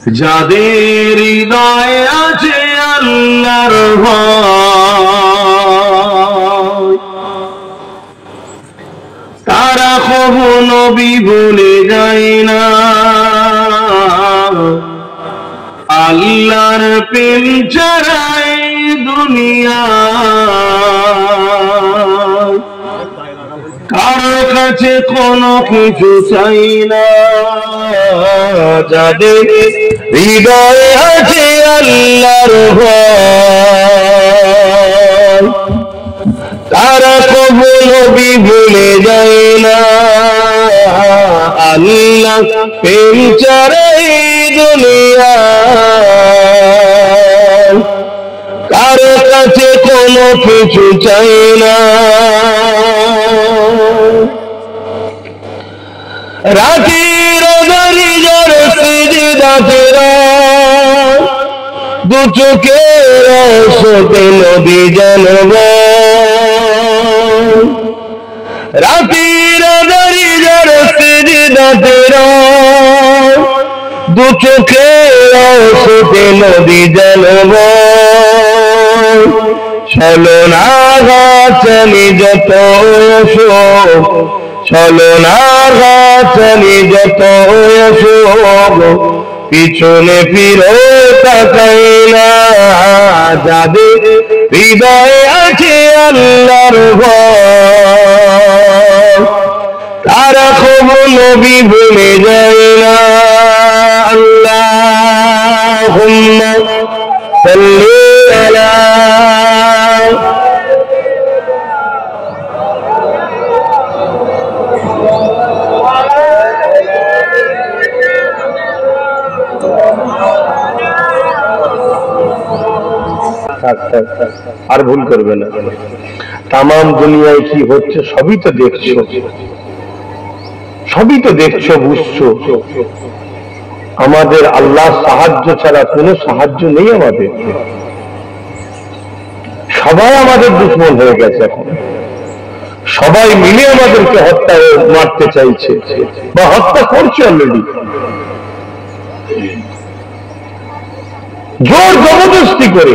যাদের হৃদয়ে আছে আল্লাহর ভয়, তারা কখনো নবী ভুলে যায় না। আল্লাহর প্রেম ছাড়া এই দুনিয়া কারো কাছে কোনো কিছু চাই না। যাদের হৃদয়ে আছে আল্লাহর ভয়, তারা কখনো নবী ভুলে যায় না। আল্লাহ প্রেম ছাড়া এই দুনিয়া কারো কাছে কোনো কিছু চাই না। রাতের দরিজার সিজদাতে দু চোখের আশাতে নবী জানব। রাতের দরিজার সিজদাতে দু চোখের আশাতে নবী জানব। ছলনাগাছালি যত অশোক, ছলনাগাছালি যত অশোক, পিছনে ফিরে তাকাই না। যাদের হৃদয়ে আছে আল্লাহর ভয়, তারা কখনো নবী ভুলে যায় না। আল্লাহুম্মা সাল্লি আলা আর ভুল করবে না। তাম দুনিয়ায় কি হচ্ছে সবই তো দেখছো, সবই তো দেখছো, বুঝছো। আমাদের আল্লাহ সাহায্য ছাড়া কোনো সাহায্য নেই আমাদের। সবাই আমাদের দুশ্মন হয়ে গেছে এখন, সবাই মিলে আমাদেরকে হত্যা মারতে চাইছে বা হত্যা করছে অলরেডি। জোর জবরদস্তি করে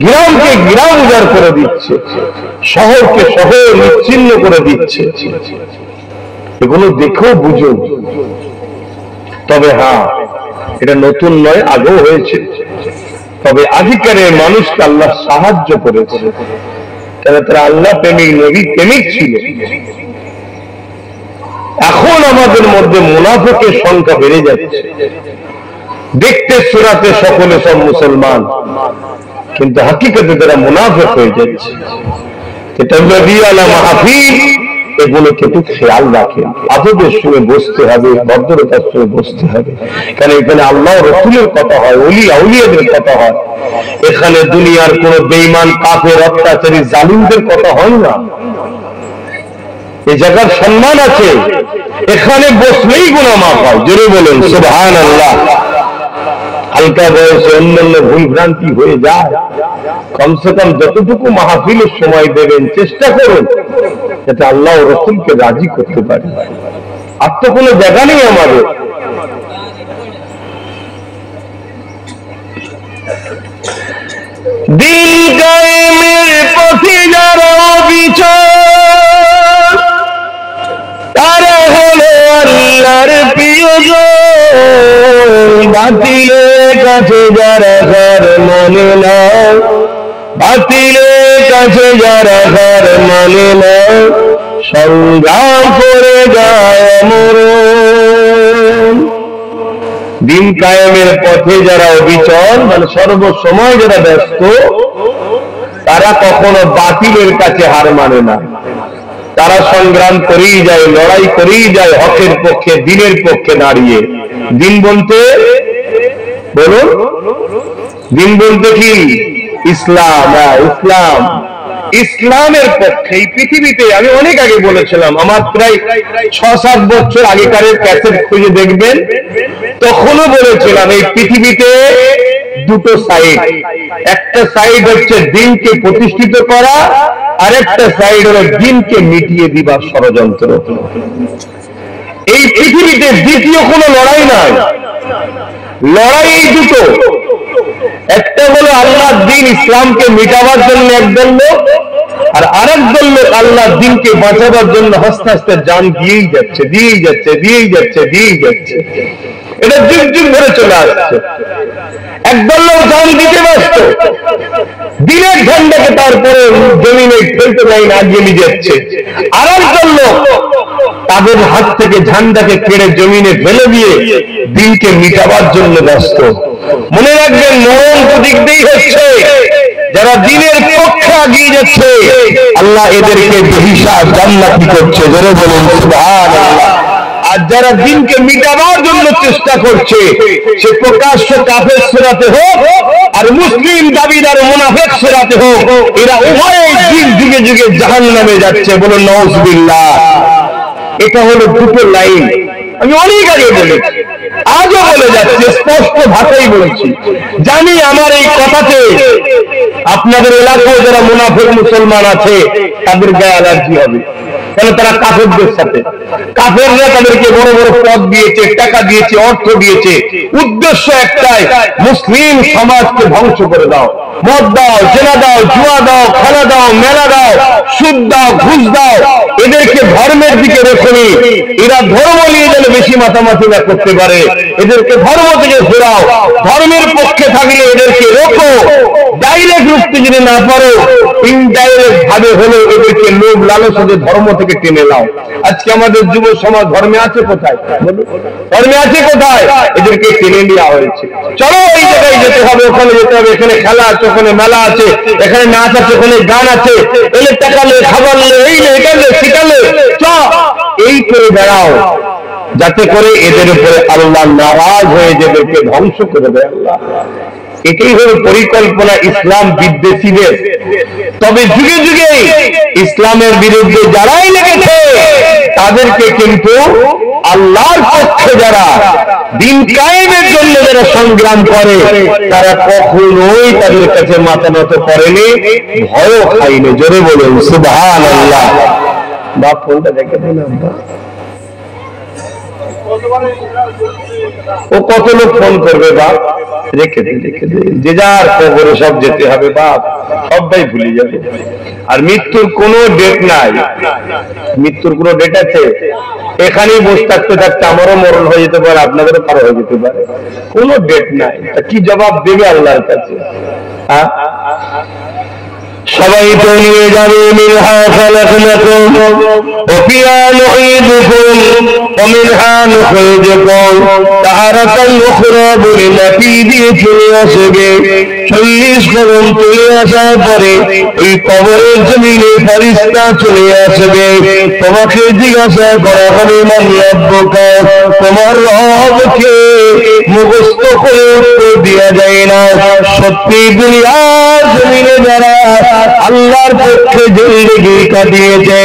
গ্রামকে গ্রাম উজাড় করে দিচ্ছে, শহরকে শহর নিচ্ছিন্ন করে দিচ্ছে। এগুলো দেখেও বুঝো। তবে হ্যাঁ, এটা নতুন নয়, আগেও হয়েছে। তবে আধিকারের মানুষকে আল্লাহ সাহায্য করেছে, কেন তারা আল্লাহ প্রেমিক, নবী প্রেমিক ছিল। এখন আমাদের মধ্যে মুনাফিকের সংখ্যা বেড়ে যাচ্ছে। দেখতে সুরাতে সকলে সব মুসলমান, কিন্তু হাকিকতে তারা মুনাফিক হয়ে যাচ্ছে। এটা নবীওয়ালা মাহফিল, এগুলোকে একটু খেয়াল রাখেন। আদবের সঙ্গে বসতে হবে, ভদ্রতার সঙ্গে বসতে হবে। কারণ এখানে আল্লাহ রাসূলের কথা হয়, ওলি আউলিয়াদের কথা হয়। এখানে দুনিয়ার কোন বেঈমান, কাফের, অত্যাচারী, জালিমদের কথা হয় না। এই জায়গার সম্মান আছে, এখানে বসলেই গুনাহ মাফ হয়। জোরে বলেন সুবহানাল্লাহ। হালকা বয়সে অন্যান্য ভুল ভ্রান্তি হয়ে যায়, কমসে কম যতটুকু মাহফিলের সময় দেবেন চেষ্টা করুন যাতে আল্লাহ ও রাসূলকে রাজি করতে পারি। আর তো কোনো জায়গা নেই আমাদের। দিন কায়েমের পথে যারা অবিচল, তারা হলো আল্লাহর প্রিয়জন। বাতিলের কাছে যারা ঘর মানে না, বাতিলের কাছে যারা ঘর মানে না, সংগ্রাম করে যায় মরণ। দিন কায়েমের পথে যারা অবিচল, মানে সর্বসময় যারা ব্যস্ত, তারা কখনো বাতিলের কাছে হার মানে না। তারা সংগ্রাম করেই যায়, লড়াই করেই যায় হকের পক্ষে, দিনের পক্ষে দাঁড়িয়ে। দিন বলতে বলুন, দিন বলতে কি? ইসলাম। ইসলাম, ইসলামের পক্ষে। এই পৃথিবীতে আমি অনেক আগে বলেছিলাম, আমার প্রায় 6-7 বছর আগেকারের ক্যাসেট খুঁজে দেখবেন, তখনও বলেছিলাম এই পৃথিবীতে দুটো সাইড। একটা সাইড হচ্ছে দিনকে প্রতিষ্ঠিত করা, আর একটা সাইড হলো দিনকে মিটিয়ে দিবার ষড়যন্ত্র। এই পৃথিবীতে দ্বিতীয় কোনো লড়াই নাই। লড়াই এই দুটো, একটা হলো আল্লাহর দিন ইসলামকে মিটাবার জন্য একদল লোক, আর আরেক দল লোক আল্লাহর দিনকে বাঁচাবার জন্য হাসতে হাসতে জান দিয়েই যাচ্ছে দিয়েই যাচ্ছে দিয়েই যাচ্ছে দিয়েই যাচ্ছে। এটা যুগ যুগ ধরে চলে আসছে। একদল লোক জান দিতে ব্যস্ত, দিনের ঝান্ডাকে তারপরে জমিনে ফেলতে দেয় না, আগিয়ে নিয়ে যাচ্ছে। আর একদল লোক তাদের হাত থেকে ঝান্ডাকে কেড়ে জমিনে ফেলে দিয়ে দিনকে মিটাবার জন্য ব্যস্ত। মনে রাখবেন, মরণ প্রতীক দিয়েই হচ্ছে। যারা দিনের পক্ষে আগিয়ে যাচ্ছে আল্লাহ এদেরকে বেহিসাব জান্নাতি করছে, জোরে বলুন সুবহানাল্লাহ। আর যারা দিনকে মিটাবার জন্য চেষ্টা করছে, সে প্রকাশ্য কাফের সুরাতে হোক আর মুসলিম দাবিদার মুনাফিক সুরাতে হোক, এরা উভয়ে দিন যুগে যুগে জাহান্নামে যাচ্ছে, বলুন নাউজুবিল্লাহ। এটা হলো দুটো লাইন, আমি অনেক আগে বলেছি, আজও বলে যাচ্ছে, স্পষ্ট ভাষাই বলছি। জানি আমার এই কথাতে আপনাদের এলাকায় যারা মুনাফিক মুসলমান আছে তাদের গায়ে অ্যালার্জি হবে, কারণ তারা কাফেরদের সাথে, কাফেররা তাদেরকে বড় বড় পদ দিয়েছে, টাকা দিয়েছে, অর্থ দিয়েছে, উদ্দেশ্য একটাই, মুসলিম সমাজকে ধ্বংস করে দাও। মদ দাও, জেনা দাও, জুয়া দাও, খেলা দাও, মেলা দাও, সুদ দাও, ঘুষ দাও, এদেরকে ধর্মের দিকে রেখনি। এরা ধর্ম নিয়ে যেন বেশি মাতামাতি না করতে পারে, এদেরকে ধর্ম থেকে ফেরাও। ধর্মের পক্ষে থাকলে এদেরকে রোখো, ডাইরেক্ট রুখতে যদি না পারো, ইনডাইরেক্ট ভাবে হলেও এদেরকে লোভ লালসাদের ধর্ম থেকে টেনে নাও। আজকে আমাদের যুব সমাজ ধর্মে আছে কোথায়? ধর্মে আছে কোথায়? এদেরকে টেনে নেওয়া হয়েছে। চলো এই জায়গায় যেতে হবে, ওখানে যেতে হবে, এখানে খেলা আছে, ওখানে মেলা আছে, এখানে নাচ আছে, ওখানে গান আছে, এলে টাকালে, খাবার লে, এই লে, এটা লে, সেটা লে, চ এই করে বেড়াও, যাতে করে এদের উপরে আল্লাহ নারাজ হয়ে এদেরকে ধ্বংস করে দেয় আল্লাহ। এটাই হল পরিকল্পনা ইসলাম বিদ্বেষীদের। তবে যুগে যুগে ইসলামের বিরুদ্ধে যারাই লেগেছে তাদেরকে কিন্তু আল্লাহর পক্ষে যারা দিন কায়েমের জন্য যারা সংগ্রাম করে তারা কখনোই তাদের কাছে মাথা নত করেনি, ভয়ও খাইনি। জোরে বলুন সুবহানাল্লাহ। বাপ ফোনটা দেখে দিন, ও কত লোক ফোন করবে, বাপ রেখে দে, রেখে দে, যে যার খবরে সব যেতে হবে, বাপ সবাই ভুলে যাবে। আর মৃত্যুর কোনো ডেট নাই, মৃত্যুর কোনো ডেট আছে? এখানেই বসে থাকতে থাকতে আমারও মরণ হয়ে যেতে পারে, আপনাদেরও পার হয়ে যেতে পারে, কোনো ডেট নাই। তা কি জবাব দেবে আল্লাহর কাছে? হ্যাঁ, সবাই তো নিয়ে যাবে। মিনহা খালাকনাকুম ওয়া ফিহা নুঈদুকুম ওয়া মিনহা নুখরিজুকুম তারাতান উখরা বলে লাফি দিয়ে চলে আসবে। 40 কদম চলে আসার পরে ওই কবরের জমিনে ফেরেশতা চলে আসবে, তোমাকে জিজ্ঞাসা করা হবে মান রাব্বুকা, তোমার রবকে মুখস্থ করে উত্তর দেওয়া যায় না। সত্যি দুনিয়ার জমিনে যারা আল্লাহর পক্ষে জিন্দেগি কাটিয়েছে,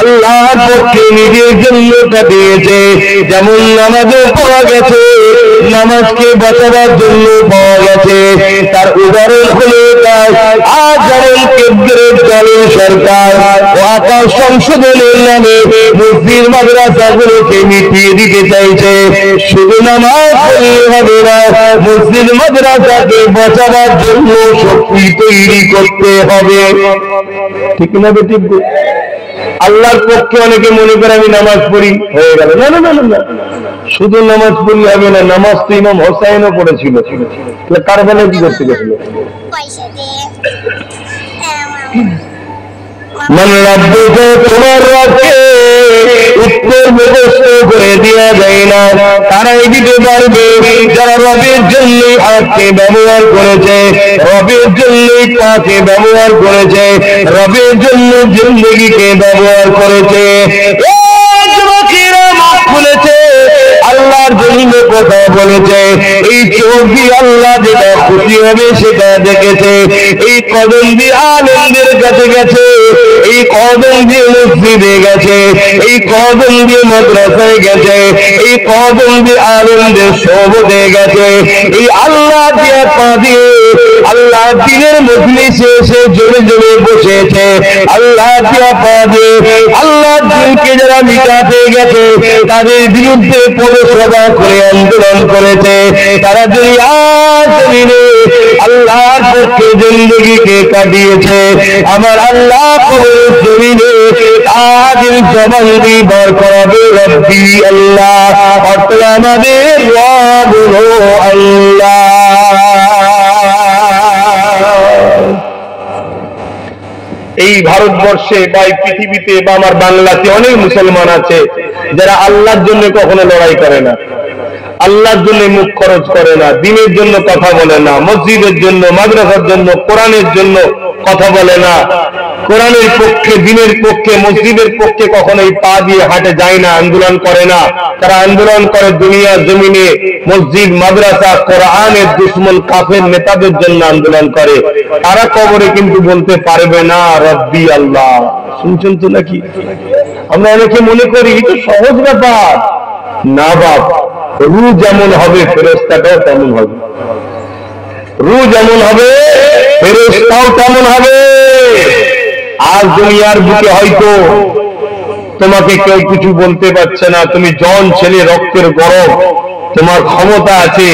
আল্লাহর পক্ষে নিজের জন্য কাটিয়েছে, যেমন নামাজে পাওয়া গেছে, নামাজকে বাঁচাবার জন্য পাওয়া গেছে, তার উদাহরণ হলো আজ যেমন কেন্দ্রের দলের সরকার ও আকাশ সংশোধনের নামে মসজিদ মাদ্রাসাগুলোকে মিটিয়ে দিতে চাইছে। শুধু নামাজ পড়লে হবে না, মসজিদ মাদ্রাসাকে বাঁচাবার জন্য শক্তি তৈরি করতে হবে, ঠিক না বেঠিক? আল্লাহর পক্ষে অনেকে মনে করে আমি নামাজ পড়ি হয়ে গেল, না না না না, শুধু নামাজ পড়লে হবে না, নামাজ তো ইমাম হোসাইনও পড়েছিল, কারবালায় কি করতে গেছিল? মান রাব্বুকা, তোমার রবকে উত্তর মুখস্থ করে দেওয়া যায় না, তারাই দিতে পারবে যারা রবের জন্যই হাতকে ব্যবহার করেছে, রবের জন্যই পাকে ব্যবহার করেছে, রবের জন্য জিন্দেগিকে ব্যবহার করেছে। খুলেছে আল্লাহর জন্য কথা বলেছে, এই চোখ দিয়ে আল্লাহ যেটা খুশি হবে সেটা দেখেছে, এই কদম দিয়ে আলেমদের কাছে গেছে, এই কদম দিয়ে মসজিদে গেছে, এই কদম দিয়ে মাদ্রাসায় গেছে, এই কদম দিয়ে আলেমদের সোহবতে গেছে, এই আল্লাহ দিয়ে পা দিয়ে আল্লাহ দিনের মজলিসে এসে জোরে জোরে বসেছে, আল্লাহ আল্লাহ দিনকে যারা মিটাতে গেছে তাদের বিরুদ্ধে পদসভা করে আন্দোলন করেছে, তারা দুনিয়ার জমিনে আল্লাহর পক্ষে জিন্দেগিকে কাটিয়েছে। আমার আল্লাহ কবরের জমিনে তাদের জবানবন্দি বার করাবে রব্বি আল্লাহ, অর্থাৎ আমাদের রব হলো আল্লাহ। এই ভারতবর্ষে বা এই পৃথিবীতে বা আমার বাংলাতে অনেক মুসলমান আছে যারা আল্লাহর জন্য কখনো লড়াই করে না, আল্লাহর জন্য মুখ খরচ করে না, দ্বীনের জন্য কথা বলে না, মসজিদের জন্য, মাদ্রাসার জন্য, কোরআনের জন্য কথা বলে না, কোরআনের পক্ষে, দ্বীনের পক্ষে, মসজিদের পক্ষে কখনোই পা দিয়ে হাঁটে যায় না, আন্দোলন করে না। তারা আন্দোলন করে দুনিয়ার জমিনে মসজিদ, মাদ্রাসা, কোরআনের দুশ্মন কাফের নেতাদের জন্য আন্দোলন করে। তারা কবরে কিন্তু বলতে পারবে না রব্বি আল্লাহ। শুনছেন তো নাকি? আমরা অনেকে মনে করি এটা সহজ ব্যাপার। না বাপ, রু যেমন হবে ফেরেশতাটাও তেমন হবে, রু যেমন হবে ফেরেশতাও তেমন হবে। আজ দুনিয়ার বুকে হয়তো তোমাকে কেউ কিছু বলতে পারছে না, তুমি জন ছেলে, রক্তের গরম, তোমার ক্ষমতা আছে,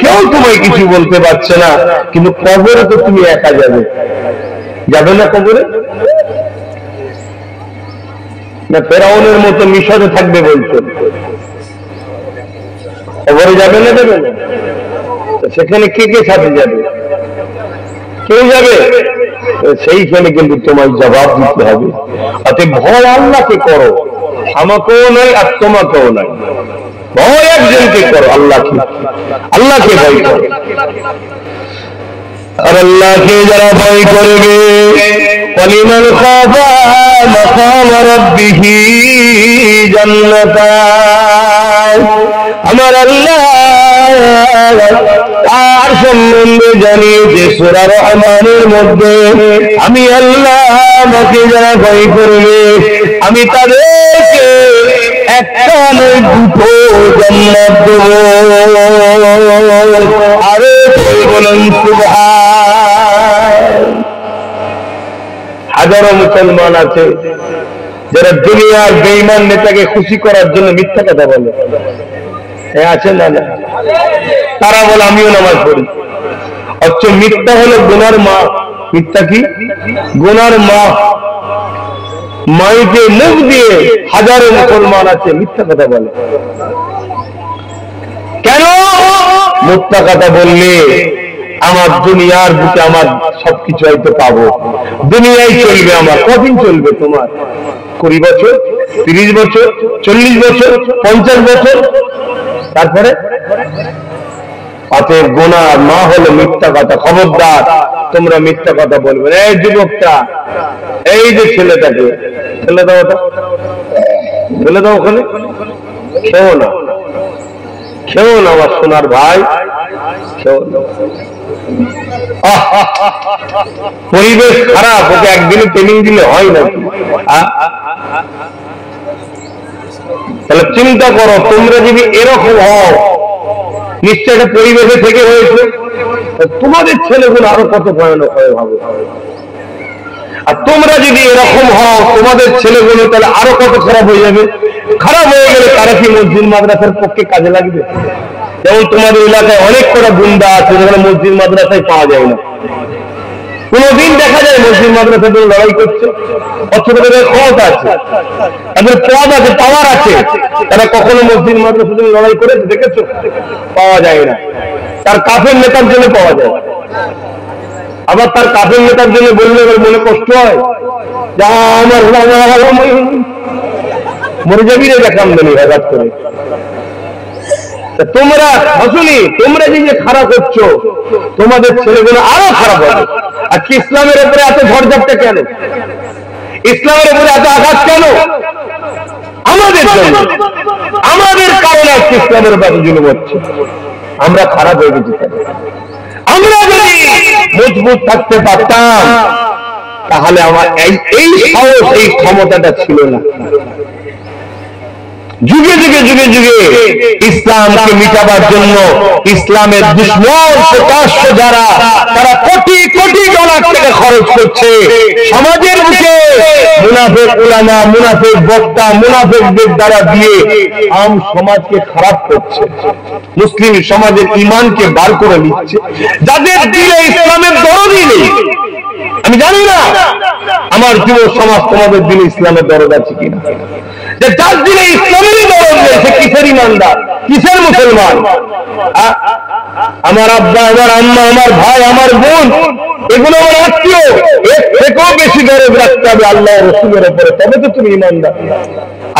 কেউ তোমায় কিছু বলতে পারছে না, কিন্তু কবরে তো তুমি একা যাবে। যাবে না কবরে? না ফেরাউনের মতো মিশরে থাকবে বলছো? কবরে যাবে না? যাবে না? সেখানে কে কে সাথে যাবে? কেউ যাবে? সেইখানে কিন্তু তোমার জবাব দিতে হবে। অতএব ভয় আল্লাহকে করো, আমাকেও নয় আর তোমাকেও নয়, ভয় একজনকে করো, আল্লাহকে। আল্লাহকে ভয় করো। আর আল্লাহকে যারা ভয় করবে, ওয়ালিমান খাফা মাকাম রাব্বিহি জান্নাতান, আমার আল্লাহ তার সম্বন্ধে জানিয়েছে সূরা রহমানের মধ্যে, আমি আল্লাহ আমাকে যারা ভয় করবে আমি তাদেরকে একটা নয় দুটো জান্নাত দেব। আরে বলুন সুবহান। হাজারো মুসলমান আছে যারা দুনিয়ার বেঈমান নেতাকে খুশি করার জন্য মিথ্যা কথা বলে। আছে না? না, তারা বলে আমিও নামাজ পড়ি, অথচ মিথ্যা হলো গুনার মা। মিথ্যা কি? গুনার মা। মাইকে মুখ দিয়ে হাজারো মুসলমান আছে মিথ্যা কথা বলে। কেন? মিথ্যা কথা বললে আমার দুনিয়ার বুকে আমার সবকিছু হয়তো পাবো, দুনিয়ায় চলবে আমার। কদিন চলবে তোমার? 20 বছর, 30 বছর, 40 বছর, 50 বছর, তারপরে? অতএব গুনাহ মা হলো মিথ্যা কথা। খবরদার তোমরা মিথ্যা কথা বলবে না। এই যুবকটা, এই যে ছেলেটাকে ফেলে দাও, ওটা ফেলে দাও, ওখানে খেও না, খেও না আমার সোনার ভাই, খেও না। পরিবেশ খারাপ, ওকে একদিনে ট্রেনিং দিলে হয় না। তাহলে চিন্তা করো, তোমরা যদি এরকম হও, নিশ্চয় একটা পরিবেশে থেকে হয়েছে, তোমাদের ছেলেগুলো আরো কত ভয়ানক হয়ে ভাবে। আর তোমরা যদি এরকম হও তোমাদের ছেলেগুলো, তাহলে আরো কত খারাপ হয়ে যাবে। খারাপ হয়ে গেলে তারা কি মসজিদ মাদ্রাসার পক্ষে কাজে লাগবে? যেমন তোমাদের এলাকায় অনেক কটা গুন্ডা আছে যেখানে মসজিদ মাদ্রাসায় পাওয়া যায় না। কোনদিন দেখা যায় মসজিদ মাদ্রাসার জন্য লড়াই করছে? অথচ তাদের ক্ষমতা আছে, তাদের পদ আছে, পাওয়ার আছে, তারা কখনো মসজিদ মাদ্রাসার জন্য লড়াই করেছে? দেখেছো? পাওয়া যায় না। তার কাফের নেতার জন্য পাওয়া যায়। আবার তার কাফের নেতার জন্য বললে এবার মনে কষ্ট হয়, আমার মরে যাবি রে দেখাম দেনি হঠাৎ করে। তোমরা হসুনি, তোমরা যে খারাপ করছো, তোমাদের ছেলেগুলো আরো খারাপ হবে। আজকে ইসলামের উপরে এত ঝড়ঝাপটা কেন? ইসলামের উপরে এত আঘাত কেন? আমাদের জন্য, আমাদের কারণে আজকে ইসলামের উপরে জুলুম হচ্ছে। আমরা খারাপ হয়ে গেছি। আমরা যদি মজবুত থাকতে পারতাম তাহলে আমার এই সাহস, এই ক্ষমতাটা ছিল না। যুগে যুগে যুগে যুগে ইসলামকে মিটাবার জন্য ইসলামের দুশমন প্রকাশ্য যারা, তারা কোটি কোটি ডলার টাকা খরচ করছে সমাজের বুকে মুনাফিক উলামা, মুনাফিক বক্তা, মুনাফিকদের দ্বারা দিয়ে আম সমাজকে খারাপ করছে, মুসলিম সমাজের ঈমানকে বার করে নিচ্ছে। যাদের দিলে ইসলামের দরদই নেই, আমি জানি না আমার যুব সমাজ তোমাদের দিলে ইসলামের দরদ আছে কিনা। যার দিলে ইসলামেরই দরদ নেই সে কিসের ইমানদার, কিসের মুসলমান? আমার আব্বা, আমার আম্মা, আমার ভাই, আমার বোন, এগুলো আমার আত্মীয়, এর থেকেও বেশি দরদ রাখতে হবে আল্লাহ রসুলের উপরে, তবে তো তুমি ইমানদার।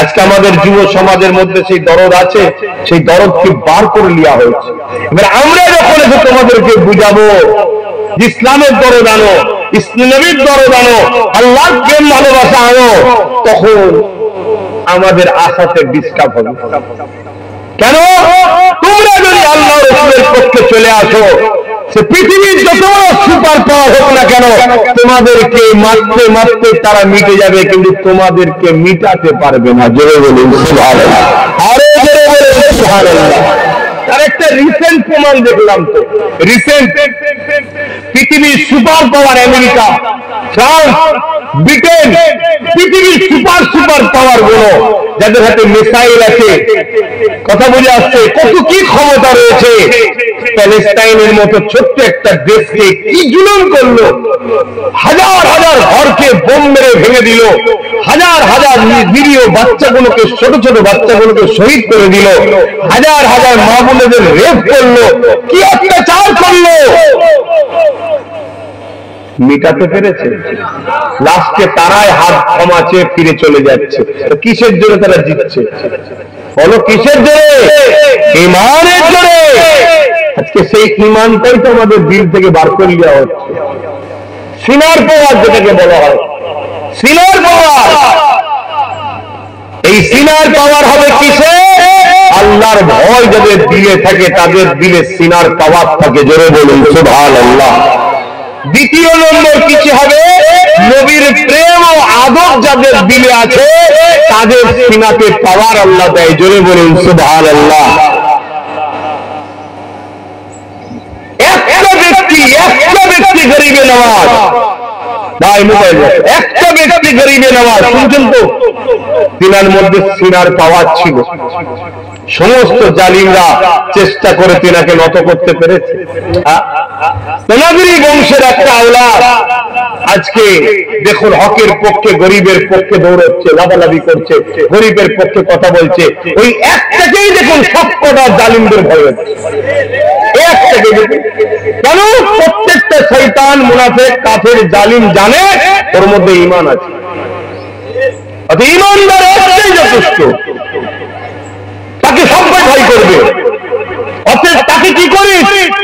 আজকে আমাদের যুব সমাজের মধ্যে সেই দরদ আছে, সেই দরদকে বার করে নেওয়া হয়েছে। এবার আমরা যখন এসে তোমাদেরকে বুঝাবো ইসলামের দরদ আনো, ইসলামের দরদ আনো, আল্লাহর প্রেম ভালোবাসা আনো, তখন আমাদের আশাতে ডিস্টার্ব হবে। কেন? তোমরা যদি আল্লাহ রসুলের পক্ষে চলে আসো, সে পৃথিবীর যত সুপার পাওয়ার হোক না কেন, তোমাদেরকে মারতে মারতে তারা মিটে যাবে, কিন্তু তোমাদেরকে মিটাতে পারবে না। জোরে বলুন সুবহানাল্লাহ, আরে জোরে বলুন সুবহানাল্লাহ। তার একটা রিসেন্ট প্রমাণ দেখলাম, তো রিসেন্ট পৃথিবীর super power America, France, Britain, পৃথিবীর সুপার সুপার পাওয়ার গুলো যাদের হাতে মিসাইল আছে, কথা বুঝে আসছে, কত কি ক্ষমতা রয়েছে, প্যালেস্টাইনের মতো ছোট্ট একটা দেশকে কি জুলুম করলো, হাজার হাজার ঘরকে বোম মেরে ভেঙে দিল, হাজার হাজার নিরীহ বাচ্চাগুলোকে, ছোট ছোট বাচ্চাগুলোকে শহীদ করে দিল, হাজার হাজার মা বোনেদের রেপ করলো, কি অত্যাচার করলো, মিটাতে পেরেছে? লাস্টে তারাই হাত ক্ষমা চেয়ে ফিরে চলে যাচ্ছে। কিসের জন্য তারা জিতছে বলো? কিসের জন্য? ঈমানের জন্য। আজকে সেই ঈমানটাই তো আমাদের দিল থেকে বার করে দেওয়া হচ্ছে। সিনার পাওয়ার যেটাকে বলা হয়, সিনার পাওয়ার। এই সিনার পাওয়ার হবে কিসে? আল্লাহর ভয় যাদের দিলে থাকে তাদের দিলে সিনার পাওয়ার থাকে। জোরে বলুন সুবহানাল্লাহ। দ্বিতীয় নম্বর কিছু হবে, নবীর প্রেম ও আদব যাদের দিলে আছে তাদের সিনাতে পাওয়ার আল্লাহ দেয়। জোরে বলুন সুবহানাল্লাহ। একটা ব্যক্তি গরিবে নওয়াজ, ভাই মোবাইল, একটা ব্যক্তি গরিবে নওয়াজ শুনছেন তো, সিনার মধ্যে সিনার পাওয়ার ছিল। সমস্ত জালিমরা চেষ্টা করে তিনাকে নত করতে পেরেছে। তেনাদেরই বংশের একটা আওলাদ আজকে দেখুন হকের পক্ষে, গরিবের পক্ষে দৌড়চ্ছে, লাভালাভি করছে, গরিবের পক্ষে কথা বলছে। ওই একটাকেই দেখুন সব কটা জালিমদের ভয় হচ্ছে, একটাকে দেখুন। কেন? প্রত্যেকটা শয়তান, মুনাফিক, কাফের, জালিম জানে ওর মধ্যে ঈমান আছে। অর্থাৎ ঈমানদার একটাই যথেষ্ট, তাকে সবাই ভয় করবে। অর্থাৎ তাকে কি করে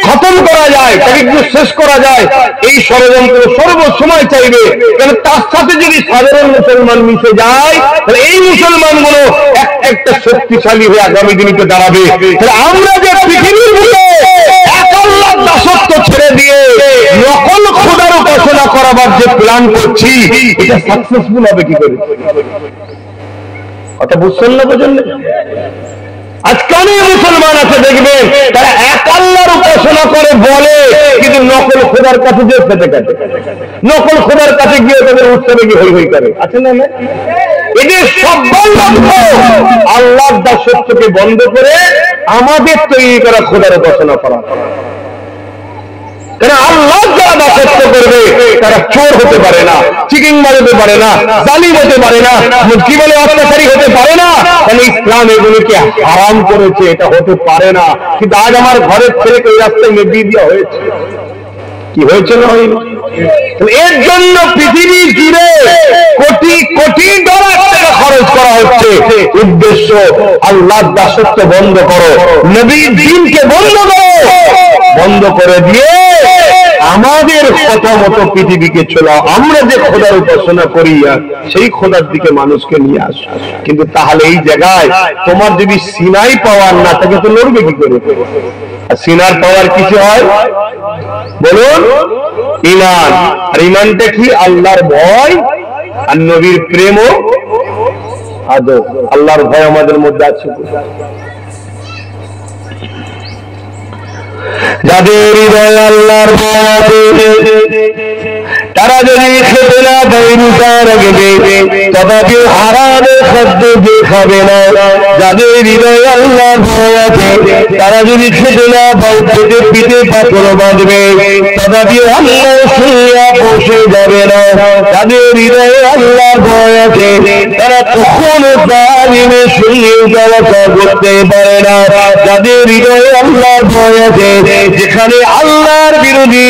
খতম করা যায়, তাকে কি শেষ করা যায়, এই ষড়যন্ত্র সর্বসময় চাইবে। কেন? তার সাথে যদি সাধারণ মুসলমান মিশে যায়, তাহলে এই মুসলমানগুলো একটা শক্তিশালী হয়ে আগামী দিনকে দাঁড়াবে। আমরা যে পৃথিবীর বুকে এক আল্লাহর দাসত্ব ছেড়ে দিয়ে নকল খোদার উপাসনা করাবার যে প্ল্যান করছি, এটা সাকসেসফুল হবে কি করে? অর্থাৎ বুঝছেন না, বোঝেন না? আজকে অনেক মুসলমান আছে দেখবেন, তারা এক আল্লাহর উপাসনা করে বলে, কিন্তু নকল খোদার কাছে যে খেতে কাটে, নকল খোদার কাছে গিয়ে তাদের উৎসবে গিয়ে হই হই করে। আছে না? এদের সবাই আল্লাহর দাসত্বকে বন্ধ করে আমাদের তৈরি করা খোদার উপাসনা করা। কেন? আল্লাহ যারা দাসত্ব করবে তারা চোর হতে পারে না, চিটিংবাজ হতে পারে না, জালিম হতে পারে না, কি বলে অত্যাচারী হতে পারে না। কারণ ইসলাম এগুলোকে হারাম করেছে, এটা হতে পারে না। কিন্তু আজ আমার ঘরের ছেলেকে ওই রাস্তায় নিয়ে দেওয়া হয়েছে, কি হয়েছে না হয়নি? এর জন্য পৃথিবী জুড়ে কোটি কোটি ডলার টাকা খরচ করা হচ্ছে। উদ্দেশ্য আল্লাহর দাসত্ব বন্ধ করো, নবীর দ্বীনকে বন্ধ করো, বন্ধ করে দিয়ে আমাদের কথা মতো পৃথিবীকে চলাও। আমরা যে খোদার উপাসনা করি সেই খোদার দিকে মানুষকে নিয়ে আস। কিন্তু তাহলে এই জায়গায় তোমার যদি সিনাই পাওয়ার না থাকে তো লড়বে কি করে? সিনার পাওয়ার কিছু হয় বলুন? ঈমান। আর ঈমানটা কি? আল্লাহর ভয় আর নবীর প্রেম ও আদৌ আল্লাহর ভয় আমাদের মধ্যে আছে? যাদের হৃদয়ে আল্লাহর ভয় আছে তারা যদি খেতে না পায় রোজা রাখবে, তথাপি হারামের খাদ্য যে খাবে না। যাদের হৃদয়ে আল্লাহর ভয় আছে তারা যদি খেতে না পায় পেটে পিঠে পাথর বাঁধবে, তথাপি আল্লাহ শুনিয়া বসে যাবে না। যাদের হৃদয়ে আল্লাহর ভয় আছে তারা কখনো জালিমের সঙ্গে ব্যবসা করতে পারে না। যাদের হৃদয়ে আল্লাহর ভয় আছে, যেখানে আল্লাহর বিরোধী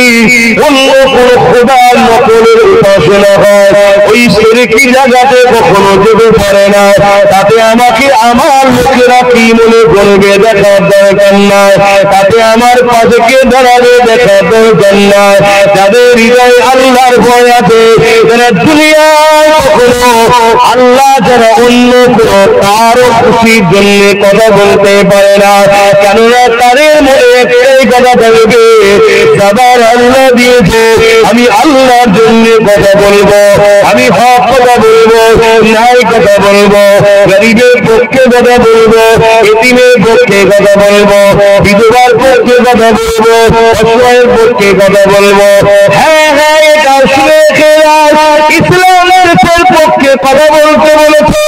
অন্য কোন খোদার নকলের উপাসনা হয়, ওই শিরকি জায়গাতে কখনো যেতে পারে না। তাতে আমাকে আমার লোকেরা কি মনে করবে দেখার দরকার নাই, তাতে আমার পাশে কে দাঁড়াবে দেখার দরকার নাই। যাদের হৃদয়ে আল্লাহর ভয় আছে তারা দুনিয়ায় কখনো আল্লাহ যারা অন্য কোন কারো খুশির জন্য কথা বলতে পারে না, কেননা তাদের মনে একটাই কথা বলবে, যাবার আল্লাহ দিয়েছে আমি আল্লাহর জন্য কথা বলবো, আমি হক কথা বলবো, ন্যায় কথা বলবো, গরিবের পক্ষে কথা বলবো, এতিমের পক্ষে কথা বলবো, বিধবার পক্ষে কথা বলবো, অসহায়ের পক্ষে কথা বলবো। হ্যাঁ হ্যাঁ, এটা শুনে ইসলামের পক্ষে কথা বলতে বলেছে,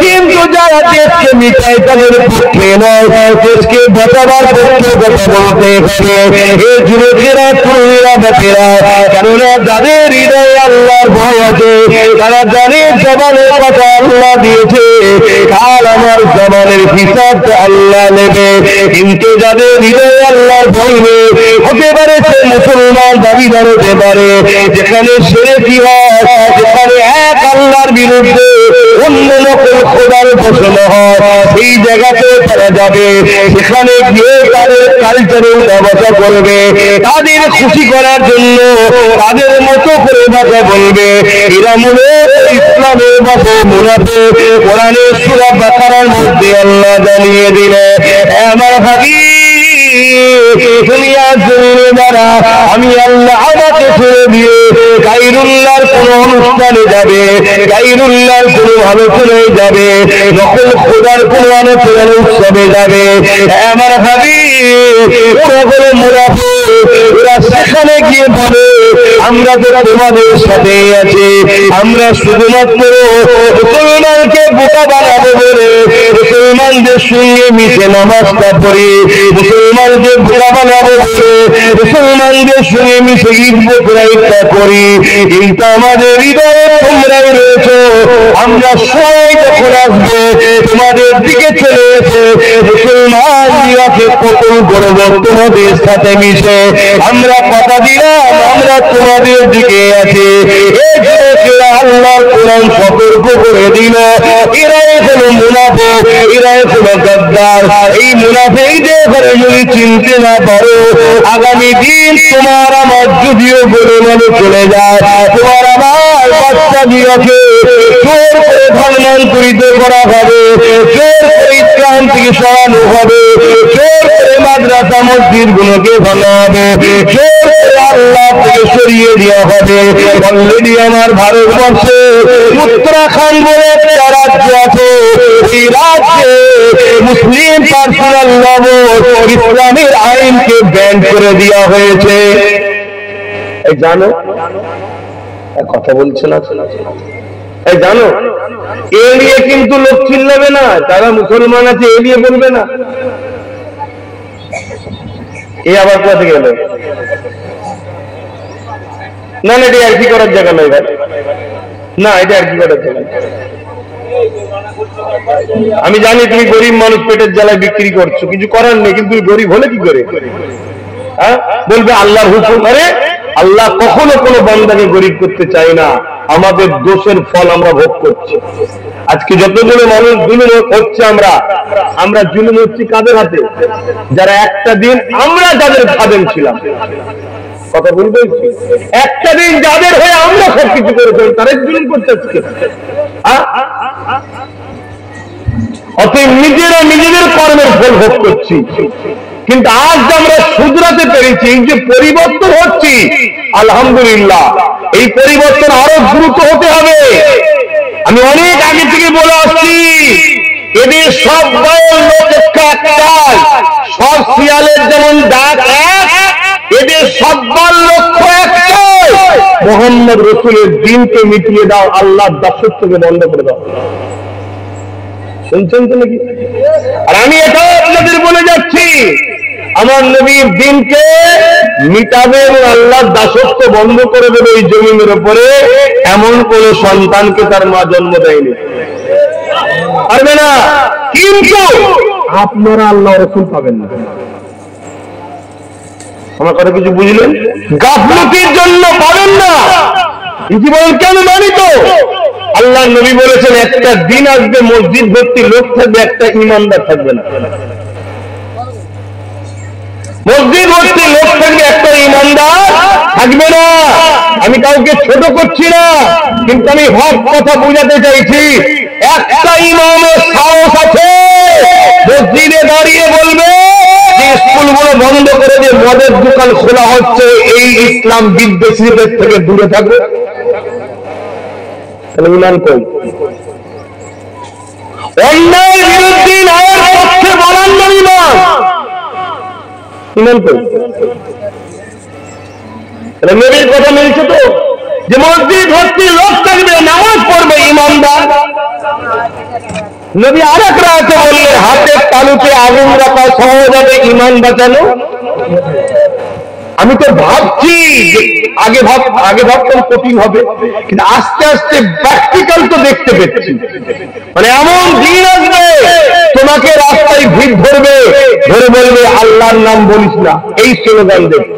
কিন্তু যারা দেশকে মিটায় তাদের পক্ষে নয়, দেশকে বাঁচাবার পক্ষে কথা বলতে হবে। এ যুবকেরা তরুণীরা বেটেরা, কেননা যাদের হৃদয়ে আল্লাহর ভয় আছে তারা জানে জবানের কথা আল্লাহ দিয়েছে, কাল আমার জবানের হিসাব আল্লাহ নেবে। কিন্তু যাদের হৃদয়ে আল্লাহর ভয় নেই, হতে পারে সে মুসলমান দাবিদার হতে পারে, যেখানে শিরকি হয়, যেখানে এক আল্লাহর বিরুদ্ধে অন্য নকল খোদার ঘোষণা হয়, সেই জায়গাতে তারা যাবে, সেখানে গিয়ে তাদের কালচারের ব্যবসা করবে, তাদের খুশি করার জন্য তাদের মতো করে ভাষা বলবে। এরা মনে ইসলামের ভাষা মুনাফিক। কোরআনের সূরা বাকারার মধ্যে আল্লাহ জানিয়ে দিলে, আমার ভাবি দুনিয়ার জমিনে দ্বারা আমি আল্লাহ আমাকে ছেড়ে দিয়ে গায়রুল্লাহর কোন অনুষ্ঠানে যাবে, গায়রুল্লাহর কোন আলোচনায় যাবে, নকল খোদার কোন আলোচনার উৎসবে যাবে, আমার ভাবি ওরা হলো মুনাফিক। ওরা সেখানে গিয়ে বলে আমরা তো তোমাদের সাথে আছি, আমরা শুধুমাত্র মুসলমানকে বোকা বানাবো বলে মুসলমানদের সঙ্গে মিশে নামাজটা পড়ি, মুসলমানদের বোকা বানাবো বলে মুসলমানদের সঙ্গে মিশে ঈদ বকরাইদটা করি, কিন্তু আমাদের হৃদয়ে তোমরাই রয়েছে। আমরা সবাই যখন আসবো তোমাদের দিকে চলে এসে মুসলমান দিয়াকে কতল করব তোমাদের সাথে মিশে, আমরা কথা দিলাম আমরা তোমাদের দিকে আছি। এই যুবকেরা আল্লাহর কোরআন সতর্ক করে দিল, এরাই হলো মুনাফিক, এরাই হলো গাদ্দার। এই মুনাফিকদের ঘরে যদি চিনতে না পারো, আগামী দিন তোমার আমার যদিও বলে মনে চলে যায়, তোমার আমার বাচ্চা দিয়াকে জোর করে ধর্মান্তরিত করা হবে, জোর করে ইসলাম থেকে সরানো হবে, জোর করে মাদ্রাসা মসজিদ গুলোকে ভাঙা হবে, জোর করে আল্লাহ থেকে সরিয়ে দেওয়া হবে। অলরেডি আমার ভারতবর্ষে উত্তরাখণ্ড বলে একটা রাজ্য আছে, এই রাজ্যে মুসলিম পার্সোনাল ল ইসলামের আইনকে ব্যান করে দেওয়া হয়েছে। এই জানো, কথা বলছে না, এই জানো, এ নিয়ে কিন্তু লোক চিল্লাবে না, তারা মুসলমান আছে এ নিয়ে বলবে না। এ আবার কোথা থেকে এলো? না না, এটা আর কি করার জায়গা নয় ভাই, না এটা আর কি করার জায়গা। আমি জানি তুমি গরিব মানুষ, পেটের জ্বালায় বিক্রি করছো, কিছু করার নেই, কিন্তু তুমি গরিব হলে কি করে? হ্যাঁ, বলবে আল্লাহর হুকুম। আরে আল্লাহ কখনো কোনো বান্দাকে গরিব করতে চায় না, আমাদের দোষের ফল আমরা ভোগ করছি। আজকে যতগুলো মানুষ জুলুম হচ্ছে, আমরা জুলুম হচ্ছি কাদের হাতে? যারা একটা দিন আমরা যাদের খাদেম ছিলাম, কথা বলবে, একটা দিন যাদের হয়ে আমরা সবকিছু করেছি, তারাই জুলুম করছে আজকে। অতএব নিজেরা নিজেদের কর্মের ফল ভোগ করছি। কিন্তু আজ আমরা শুধরাতে পেরেছি, এই যে পরিবর্তন হচ্ছি, আলহামদুলিল্লাহ, এই পরিবর্তন আরো দ্রুত হতে হবে। আমি অনেক আগে থেকে বলে আসছি, এদের সব দলের লক্ষ্য একটাই, সব শিয়ালের যেমন ডাক এক, এদের সবার লক্ষ্য একটাই, মুহাম্মদ রাসূলের দ্বীনকে মিটিয়ে দাও, আল্লাহর দাসত্বকে বন্ধ করে দাও। শুনছেন তো নাকি? আর আমি এটাও আপনাদের বলে যাচ্ছি, আমার নবীর দ্বীনকে মিটাবে এবং আল্লাহর দাসত্ব বন্ধ করে দেবে এই জমিনের উপরে, এমন কোন সন্তানকে তার মা জন্ম দেয়নি, পারবে না। কিন্তু আপনারা আল্লাহ রাসূল পাবেন না। আমার কথা কিছু বুঝলেন? গাফলতির জন্য পাবেন না। কি বলেন? কেন মানি তো আল্লাহ নবী বলেছেন, একটা দিন আসবে মসজিদ ভর্তি লোক থাকবে, একটা ইমানদার থাকবে না। মসজিদ ভর্তি লোক থাকবে, একটা ইমানদার থাকবে না। আমি কাউকে ছোট করছি না, কিন্তু আমি হক কথা বুঝাতে চাইছি। একটা ইমামের সাহস আছে মসজিদে দাঁড়িয়ে বলবে যে স্কুলগুলো বন্ধ করে দিয়ে মদের দোকান খোলা হচ্ছে, এই ইসলাম বিদ্বেষীদের থেকে দূরে থাকবে। ইমান কই? অন্যায়ের বিরুদ্ধে ন্যায়ের পক্ষে বলার নাম ইমান। ইমান কই? নবীর কথা মিলছে তো, যে মসজিদ ভর্তি লোক থাকবে, নামাজ পড়বে ইমানদার। নবী আরেক রাতে বললেন, হাতের তালুতে আগুন রাখা সহজ হবে, ইমান বাঁচানো। আমি তো ভাবছি, আগে ভাবতাম কঠিন হবে, কিন্তু আস্তে আস্তে প্র্যাকটিক্যাল তো দেখতে পেয়েছি। মানে এমন দিন আসবে তোমাকে রাস্তায় ভিড় ধরবে, ধরে বলবে আল্লাহর নাম বলিস না, এই স্লোগান দেবে।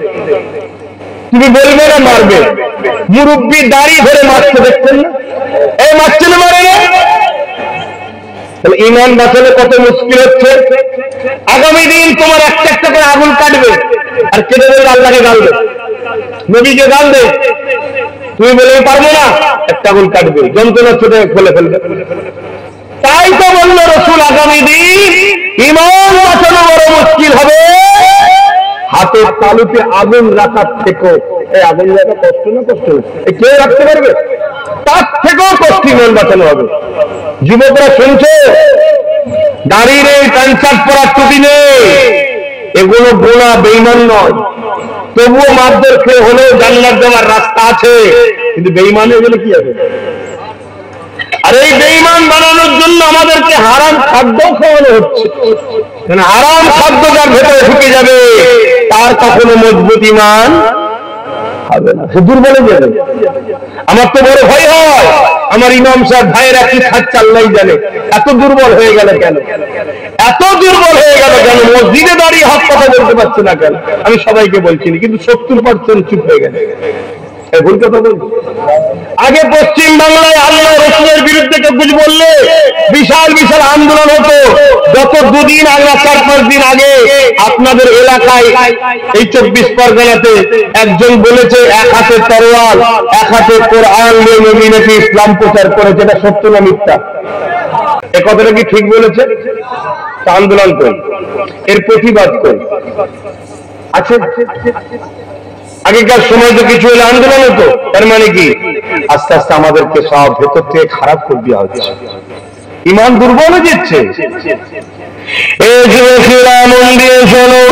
তুমি বলবে না মারবে। মুরব্বী দাড়ি ধরে মারতে দেখছেন না? এই মারছে না, মারে না। তাহলে ইমান বাঁচানো কত মুশকিল হচ্ছে। আগামী দিন তোমার একটা একটা করে আগুন কাটবে, আর কেটে বলবে আল্লাহকে গালবে, নবীকে গালবে। তুমি বলবে পারবো না, একটা আগুন কাটবে, যন্ত্রণা ছোটে ফেলে ফেলবে। তাই তো বলল রাসূল, আগামী দিন ইমান বাঁচানো বড় মুশকিল হবে হাতের তালুতে আগুন রাখার থেকেও। এই আগুন রাখা কষ্ট না? কষ্ট কেউ রাখতে পারবে? তার থেকেও কষ্ট ইমান বাঁচানো হবে। যুবকরা শুনছে, দাড়ি নেই, প্যান্ট শার্ট পরার টুপি নেই, এগুলো গোনা বেঈমান নয়, তবুও মারধর খেয়ে হলেও জান্নাত যাওয়ার রাস্তা আছে। কিন্তু বেঈমান এগুলো কি আছে? আর এই বেঈমান বানানোর জন্য আমাদেরকে হারাম খাদ্য খাওয়ানো হচ্ছে। হারাম খাদ্য যার ভেতরে ঢুকে যাবে, তার কখনো মজবুত ইমান হবে না, সে দুর্বল হয়ে যাবে। আমার তো বড় ভয় হয়, আমার ইমাম সাহেব ভাইয়েরা কি খাচ্ছে আল্লাহই জানে। এত দুর্বল হয়ে গেল কেন? এত দুর্বল হয়ে গেল কেন? মসজিদে দাঁড়িয়ে হক কথা বলতে পারছে না কেন? আমি সবাইকে বলছি, কিন্তু 70% চুপ হয়ে গেছে। ভুল কথা বলছি। আগে পশ্চিম বাংলায় আল্লাহ রাসূলের বিরুদ্ধে কেউ কিছু বললে বিশাল বিশাল আন্দোলন হতো। গত দুদিন আগে, 4-5 দিন আগে আপনাদের এলাকায় এই 24 পরগনাতে একজন বলেছে এক হাতে তরোয়াল, এক হাতে কোরআন নিয়ে নবী নাকি ইসলাম প্রচার করেছে। এটা সত্য না মিথ্যা? এ কথাটা কি ঠিক বলেছে? আন্দোলন করি, এর প্রতিবাদ করি আছে। আগেকার সময় তো কিছু হলে আন্দোলন হতো, তার মানে কি আস্তে আস্তে আমাদেরকে সব ভেতর থেকে খারাপ করে দেওয়া হচ্ছে, ইমান দুর্বল হয়ে যাচ্ছে। এই যুবকেরা মন দিয়ে শোনো,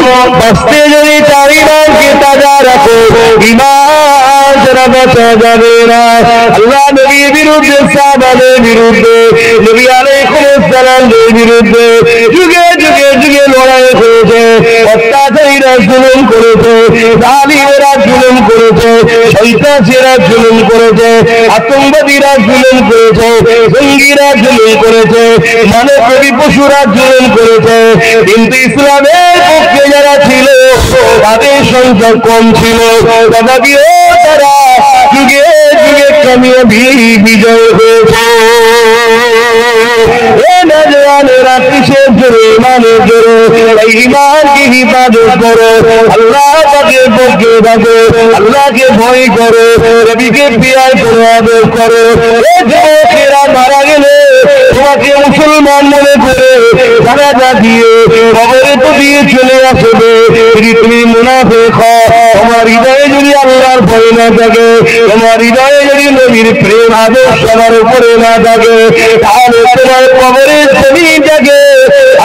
বাঁচতে যদি চার ইমানকে তাজা রাখো, ইমান ছাড়া বাঁচা যাবে না। আল্লাহ নবীর বিরুদ্ধে, সাহাবাদের বিরুদ্ধে, নবী আলাইহিস সালামের বিরুদ্ধে যুগে যুগে যুগে লড়াই হয়েছে। অত্যাচারীরা জুলুম করেছে, জালিমেরা জুলুম করেছে, সন্ত্রাসীরা জুলুম করেছে, আতঙ্কবাদীরা জুলুম করেছে, জঙ্গিরা জুলুম করেছে, মানব কবি পশুরা জুলুম করেছে। কিন্তু ইসলামের পক্ষে যারা ছিল তাদের সংখ্যা কম ছিল, তথাপিও তারা যুগে যুগে কামিয়াবি বিজয় হয়েছে। নজওয়ানেরা কিসের জোরে? ইমানের জোরে। এই ইমানকে হিফাজত করো, আল্লাহ পাকের পক্ষে থাকো, আল্লাহকে ভয় করো, নবীকে প্রিয় করে আদর করো। এই যুবকেরা মারা গেলে তোমাকে মুসলমান মনে করে জানাজা দিয়ে কবরে তো দিয়ে চলে আসবে। যদি তুমি মুনাফিক হও, তোমার হৃদয়ে যদি আল্লাহর ভয় না থাকে, তোমার হৃদয়ে যদি নবীর প্রেম আদর্শ আমার উপরে না থাকে, তাহলে তোমার কবরের জমিনটাকে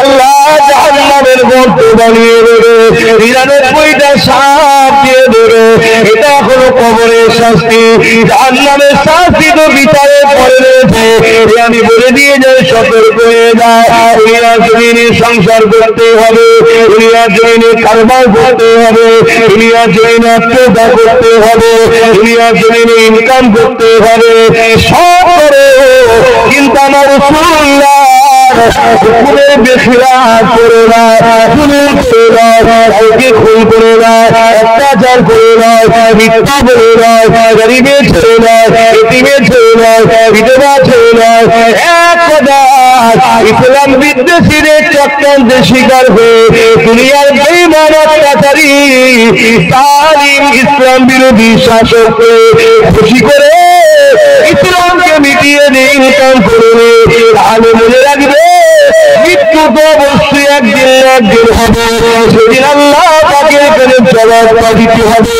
আল্লাহ জাহান্নামের গর্ত বানিয়ে দেবে, 99টা সাপ দিয়ে দেবে। এটা হলো কবরের শাস্তি। জাহান্নামের শাস্তি তো বিচারে পড়ে রয়েছে। আমি বলে দিয়ে যাই, সতর্ক হয়ে যায়। দুনিয়া জমিনে সংসার করতে হবে, দুনিয়া জমিনে কারবার করতে হবে, দুনিয়া জমিনে আত্মীয়তা করতে হবে, দুনিয়া জমিনে ইনকাম করতে হবে, সব করে। কিন্তু আমার রাসূলুল্লাহ হুকুমের বেখিলাফ করে না, জুলুম করে না, কাউকে খুন করে না, অত্যাচার করে না, মিথ্যা বলে না, গরিবের ছেড়ে না, এতিমের ছেড়ে না, বিধবা ছেড়ে না। এক কথা, ইসলাম বিদ্বেষীদের চক্রান্তে শিকার হয়ে দুনিয়ার বেঈমান অত্যাচারী জালিম ইসলাম বিরোধী শাসককে খুশি করে ইসলামকে মিটিয়ে দিয়ে ইনকাম করে, তাহলে মনে রাখবে মৃত্যু তো অবশ্যই একদিন না একদিন হবে। সেদিন আল্লাহ তাকে এখানে জবাব দিতে হবে।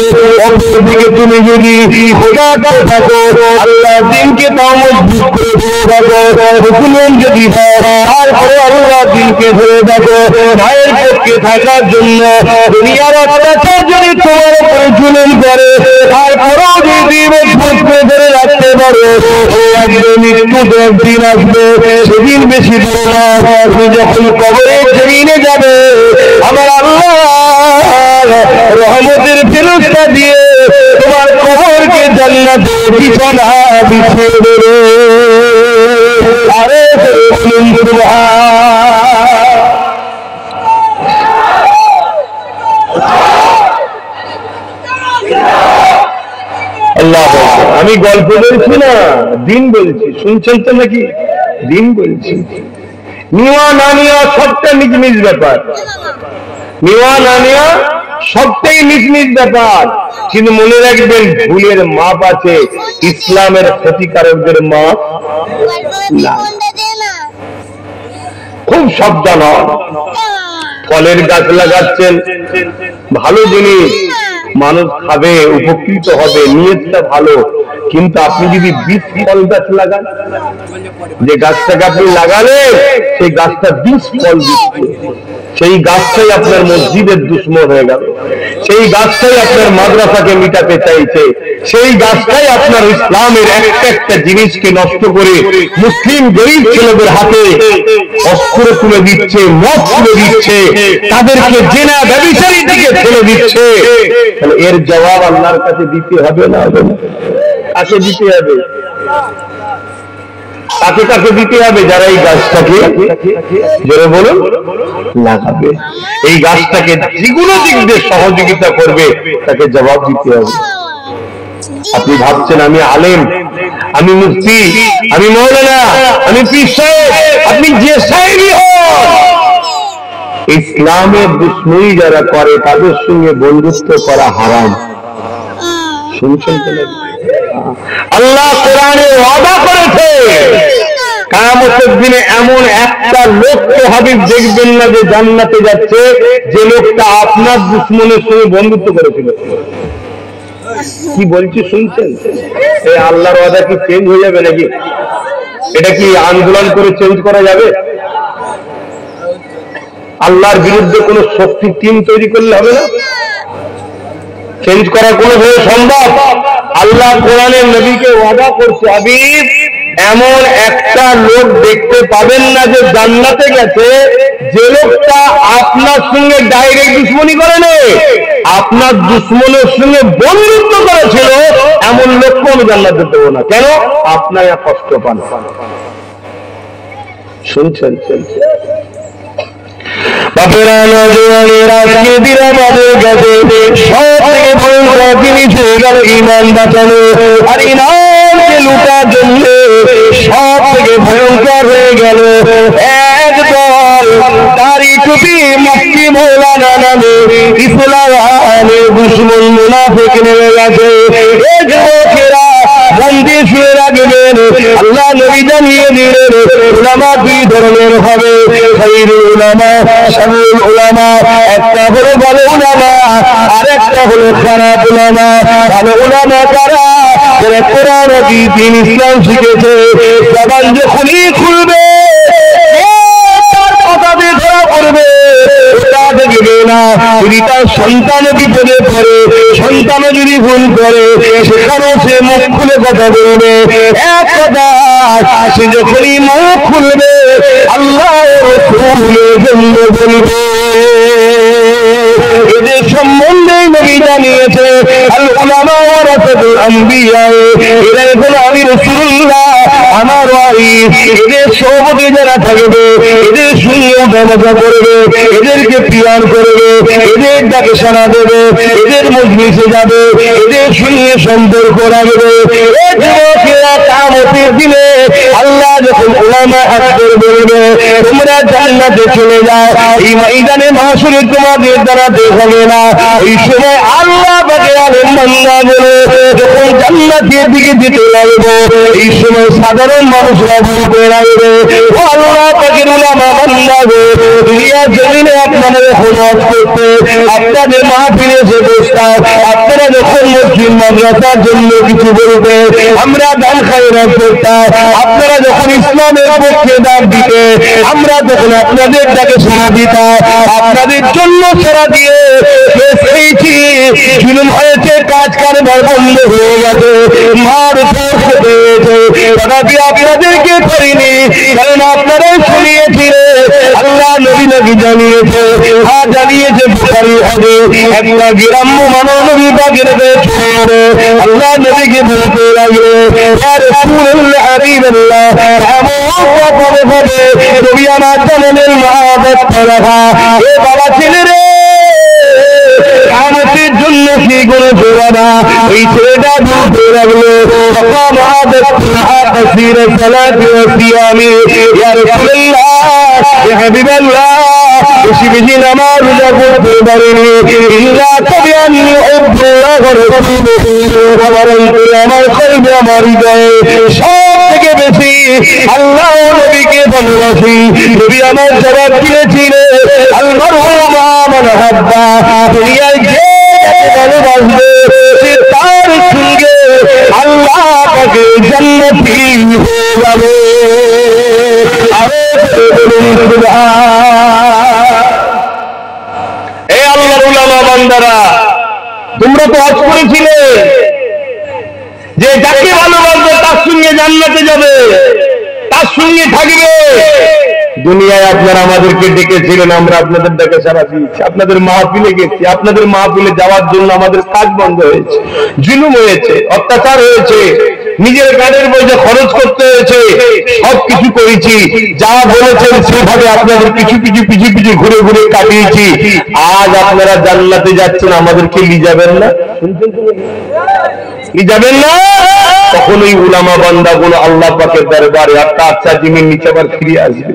অন্যদিকে তুমি যদি খোদাতে থাকো, আল্লাহ দিনকে তাও মজবুত করে ধরে থাকো, হুকুম যদি হয় তারপরে আল্লাহ দিনকে ধরে থাকো। ভাইয়ের পক্ষে থাকার জন্য দুনিয়ার অত্যাচার যদি তোমার উপরে জুলুম করে, তারপরেও যদি মজবুত করে ধরে রাখতে পারো, একদিন মৃত্যু তো একদিন আসবে, সেদিন বেশি দূর না। তুমি যখন কবরের জমিনে যাবে, আমার আল্লাহ রহমতের ফেরেশতা দিয়ে তোমার কবরকে জান্নাতের বিছানা বিছিয়ে দেবে। আরে বলুন আল্লাহ। আমি গল্প বলছি না, দিন বলছি, শুনছেন তো নাকি? দিন বলছি। নেওয়া না নেওয়া সবটা নিজ নিজ ব্যাপার, নেওয়া না নেওয়া সবটাই নিজ নিজ ব্যাপার। কিন্তু মনে রাখবেন, ভুলের মাপ আছে, ইসলামের ক্ষতিকারকদের মাপ না। খুব সাবধান হন। ফলের গাছ লাগাচ্ছেন, ভালো জিনিস, মানুষ খাবে, উপকৃত হবে, নিয়তটা ভালো। কিন্তু আপনি যদি বীজ ফল গাছ লাগান, যে গাছটাকে আপনি লাগালেন সেই গাছটা বীজ ফল দিচ্ছে, সেই গাছটাই আপনার মসজিদের দুশ্মন হয়ে গেল, সেই গাছটাই আপনার মাদ্রাসাকে মিটাতে চাইছে, সেই গাছটাই আপনার ইসলামের একটা একটা জিনিসকে নষ্ট করে মুসলিম গরিব ছেলেদের হাতে অস্ত্র তুলে দিচ্ছে, মদ তুলে দিচ্ছে, তাদেরকে জেনা ব্যভিচারীর দিকে ঠেলে দিচ্ছে। তাহলে এর জবাব আল্লাহর কাছে দিতে হবে না? কাকে দিতে হবে? কাকে কাকে দিতে হবে? যারা এই গাছটাকে, জোরে বলুন, লাগাবে, এই গাছটাকে যেগুলো দিক দিয়ে সহযোগিতা করবে, তাকে জবাব দিতে হবে। আপনি ভাবছেন আমি আলেম, আমি মুফতি, আমি মৌলানা, আমি পীর সাহেব, আপনি যে সাহেবই হন, ইসলামের দুশ্মনী যারা করে তাদের সঙ্গে বন্ধুত্ব করা হারাম। শুনছেন তো? আল্লাহ কোরআনে ওয়াদা করেছে, কিয়ামতের দিনে এমন একটা লোককে হাবিব দেখবেন না যে জান্নাতে যাচ্ছে, যে লোকটা আপনার দুশ্মনের সঙ্গে বন্ধুত্ব করেছিল। কি বলছি শুনছেন? এই আল্লাহর ওয়াদা কি চেঞ্জ হয়ে যাবে নাকি? এটা কি আন্দোলন করে চেঞ্জ করা যাবে? আল্লাহর বিরুদ্ধে কোন শক্তি টিম তৈরি করলে হবে না? চেঞ্জ করা কোনোভাবে সম্ভব? আল্লাহ কোরআনে নবীকে ওয়াদা করছে, হাবিব এমন একটা লোক দেখতে পাবেন না যে জান্নাতে গেছে, যে লোকটা আপনার সঙ্গে ডাইরেক্ট দুশ্মনী করে নেই, আপনার দুশ্মনের সঙ্গে বন্ধুত্ব করেছিল, এমন লোককে আমি জান্নাতে দেবো না। কেন? আপনার কষ্ট পান। শুনছেন? বাপেরা, নজওয়ানেরা, আজকে দিন আমাদের কাছে সব থেকে ভয়ঙ্কর জিনিস হয়ে গেল ঈমান বাঁচানো। আর ঈমানকে লুটার জন্য সব থেকে ভয়ঙ্কর হয়ে গেল একদল দাড়ি টুপি মুফতি মৌলানা নামে ইসলামের দুশমন মুনাফিক নেমে গেছে। এই যুবকেরা বন্দী শুয়ে রাখবেন। আল্লাহ নবী জানিয়ে দিলেন, উলামা দুই ধরনের হবে, খায়রুল উলামা, শাররুল উলামা। একটা হলো ভালো উলামা, আর একটা এটা হলো খারাপ উলামা। ভালো উলামা কারা? যারা কোরআন হাদিস দ্বীন ইসলাম শিখেছে। জবান যখনই খুলবে কথা দিয়ে ধরা পড়বে, ওটা দেখবে না। যদি তার সন্তানও বিপদে পড়ে, সন্তানও যদি ভুল করে, সেখানেও সে মুখ খুলে কথা বলবে। এক কথা, সে যখনই মুখ খুলবে আল্লাহ রাসূলের জন্য বলবে। এদের সম্বন্ধে নবী জানিয়েছে আল উলামা ওয়ারাসাতুল আম্বিয়া, এরা হলো আমি রাসূলুল্লাহ আমার ওয়ারিস। এদের সোহবতে যারা থাকবে, এদের সঙ্গে উঠানামা করবে, এদেরকে পিয়ার করবে, এদের ডাকে সাড়া দেবে, এদের মজলিসে যাবে, এদের সঙ্গে সম্পর্ক রাখবে। এই যুবকেরা কিয়ামতের দিনে আল্লাহ যখন উলামা হাসর বলবে তোমরা জান্নাতে চলে যাও, এই ময়দানে মাহশরে তোমাদের দাঁড়াতে হবে না। এই সময় আল্লাহ পাকে আলেম বান্দা বলে যখন জান্নাতের দিকে যেতে লাগবে, এই সময় সাধারণ মানুষরা বলতে লাগবে ও আল্লাহ পাকের উলামা বান্দা গো, দুনিয়ার জমিনে আপনাদের খিদমত করতে, আপনাদের মাহফিলে এসে বসতাম, আপনারা যখন মসজিদ মাদ্রাসার জন্য কিছু বলতে, আমরা দান খায়রাত করতাম, আপনারা যখন ইসলামের পক্ষে ডাক দিতে, আমরা তখন আপনাদের ডাকে সাড়া দিতাম। আপনাদের জন্য সাড়া দিয়ে খেয়েছি, জুলুম হয়েছে, কাজ কারবার বন্ধ হয়ে গেছে, মার খেতে হয়েছে, তথাপি আপনাদেরকে করিনি, কারণ আপনারাই শুনিয়েছিলেন। আল্লাহ নবী নবী জানিয়েছে, জানিয়েছে বুখারী হাদিস, একটা গ্রাম্য মানব নবী পাকের পেছনে আল্লাহ নবীকে বলতে লাগলো ইয়া রাসূলুল্লাহ হাবিবাল্লাহ, এমন কথা বলে নবী আমার জানেন মহাব্বত রাখা। এ বাবা ছেলে রে, কিয়ামতের জন্য কি করে জোড়ানা? ওই ছেলেটা বলতে লাগলো কাসীর সালাতি ওয়া সিয়ামি, ইয়া রাসূলুল্লাহ ইয়া হাবিবাল্লাহ, বেশি বেশি নামাজ রোজা করতে পারিনি, ইল্লা তাবিআনি উহুব্বুল্লাহ ওয়া রাসূলুহু, আমার অন্তরে, আমার কলবে, আমার হৃদয়ে সব থেকে বেশি আল্লাহ নবীকে ভালোবাসি। নবী আমার জবাব দিয়েছিলেন আল মারহু মা মান হাব্বা, দুনিয়ায় যে ভালোবাসবে সে তার সঙ্গে আল্লাহ পাকে জান্নাতি হয়ে যাবে। আরে বলুন সুবহান। এই আল্লাহর উলামা বান্দারা, তোমরা তো হজ করেছিলে যে যাকে ভালোবাসবে তার সঙ্গে জান্নাতে যাবে, তার সঙ্গে থাকবে। দুনিয়ায় আপনারা আমাদেরকে ডেকেছিলেন, আমরা আপনাদের ডেকে সাড়া দিয়েছি, আপনাদের মাহফিলে গেছি, আপনাদের মাহফিলে যাওয়ার জন্য আমাদের কাজ বন্ধ হয়েছে, জুলুম হয়েছে, অত্যাচার হয়েছে, নিজের গাড়ির পয়সা খরচ করতে হয়েছে, সব কিছু করেছি, যা বলেছেন সেভাবে আপনাদের পিছু পিছু ঘুরে ঘুরে কাটিয়েছি। আজ আপনারা জান্নাতে যাচ্ছেন, আমাদেরকে নিয়ে যাবেন না? নিয়ে যাবেন না? তখন ওই উলামা বান্দাগুলো আল্লাহ পাকের দরবারে একটা আচ্ছা জিমিন নিচে আবার ফিরে আসবে।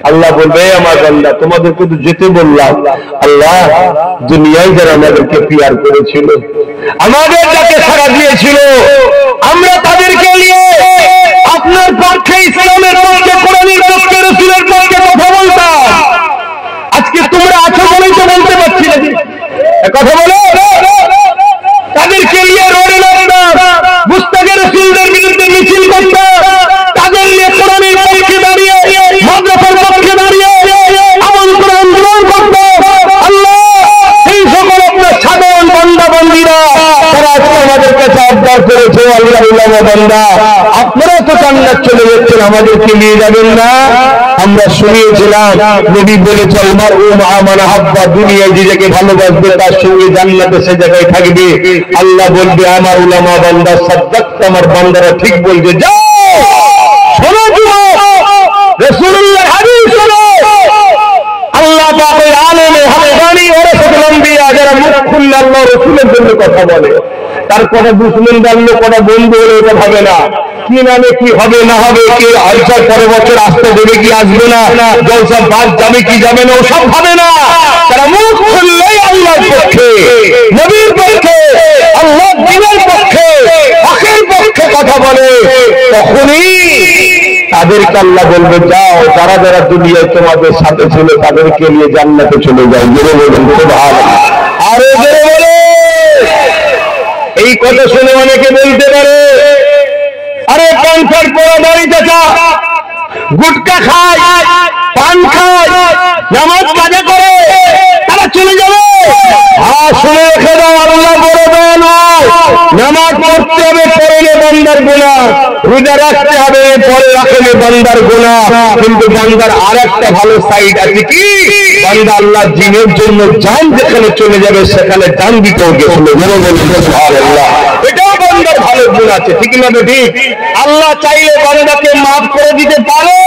আল্লাহ বলবে আমার বান্দা তোমাদেরকে তো যেতে বললাম, আল্লাহ দুনিয়ায় যারা আমাদেরকে পিয়ার করেছিল, আমাদের যাকে সাড়া দিয়েছিল, আমরা তাদেরকে নিয়ে আপনার পক্ষে, ইসলামের পক্ষে, কোরআনের পক্ষে, রাসূলের পক্ষে কথা বলতাম। আজকে তোমরা আছো বলেই তো বলতে পারছি না কথা বলো। তাদেরকে নিয়ে রোডে নামতাম, মুস্তাকে রাসূলদের বিরুদ্ধে মিছিল করতাম, তাদের নিয়ে কোরআনের পক্ষে দাঁড়িয়ে, মাদ্রাসার পক্ষে দাঁড়িয়ে আমল করে আন্দোলন করতাম। আল্লাহ এই সকল আপনার সাধারণ বান্দা বান্দীরা তারা আজকে আমাদের কাছে আবদার করেছে, আল্লাহ উলামা বান্দা আপনারা তো জান্নাত চলে যাচ্ছেন, আমাদেরকে নিয়ে যাবেন না? আমরা শুনিয়েছিলাম নবী বলেছেন মারহু মা মান হাব্বা, দুনিয়ায় যে যাকে ভালোবাসবে তার সঙ্গে জান্নাতে সে জায়গায় থাকবে। আল্লাহ বলবে আমার উলামা বান্দা সাদ্দাকতা, আমার বান্দারা ঠিক বলছে, যাও শোনো রাসূলুল্লাহ হাদিস শোনো। আল্লাহ পাক ওই আলেমে হাক্কানি ওয়ারাসাতুল আম্বিয়া যারা মুখ খুললে আল্লাহ রাসূলের জন্য কথা বলে, তার কথা দুশমন জানলে কথা বন্ধু হলে এটা হবে না। কি নামে কি হবে না হবে, কে আলসার পরের বছর আসতে দেবে কি আসবে না, জলসা বাদ যাবে কি যাবে না, ওসব হবে না। তারা মুখ খুললেই আল্লাহর পক্ষে, নবীর পক্ষে, আল্লাহর দ্বীনের পক্ষে, হকের পক্ষে কথা বলে, তখনই তাদেরকে আল্লাহ বলবে যাও, যারা যারা দুনিয়ায় তোমাদের সাথে ছিল তাদেরকে নিয়ে জান্নাতে চলে যাও। জোরে বলুন সুবহানাল্লাহ। আরে জোরে বলুন। এই কথা শুনে অনেকে বলতে পারে, আরে প্যান্ট শার্ট পরা দাড়ি চাচা গুটকা খায়, পান খায়, নামাজ কাজা করে, তারা চলে যাবে। শুনে রেখে দাও, আল্লাহ বড় দয়ালু। নামাজ পড়তে হবে, পড়লে বান্দার গুনাহ, রোজা রাখতে হবে, পরে রাখলে বান্দার গুনাহ। কিন্তু বান্দার আর একটা ভালো সাইড আছে, কি বান্দা আল্লাহ দ্বীনের জন্য জান যেখানে চলে যাবে সেখানে জান দিতেও গেছিল। সুবহানাল্লাহ, এটাও বান্দার ভালো গুণ আছে, ঠিক না? ঠিক। আল্লাহ চাইলে বান্দাকে মাফ করে দিতে পারে,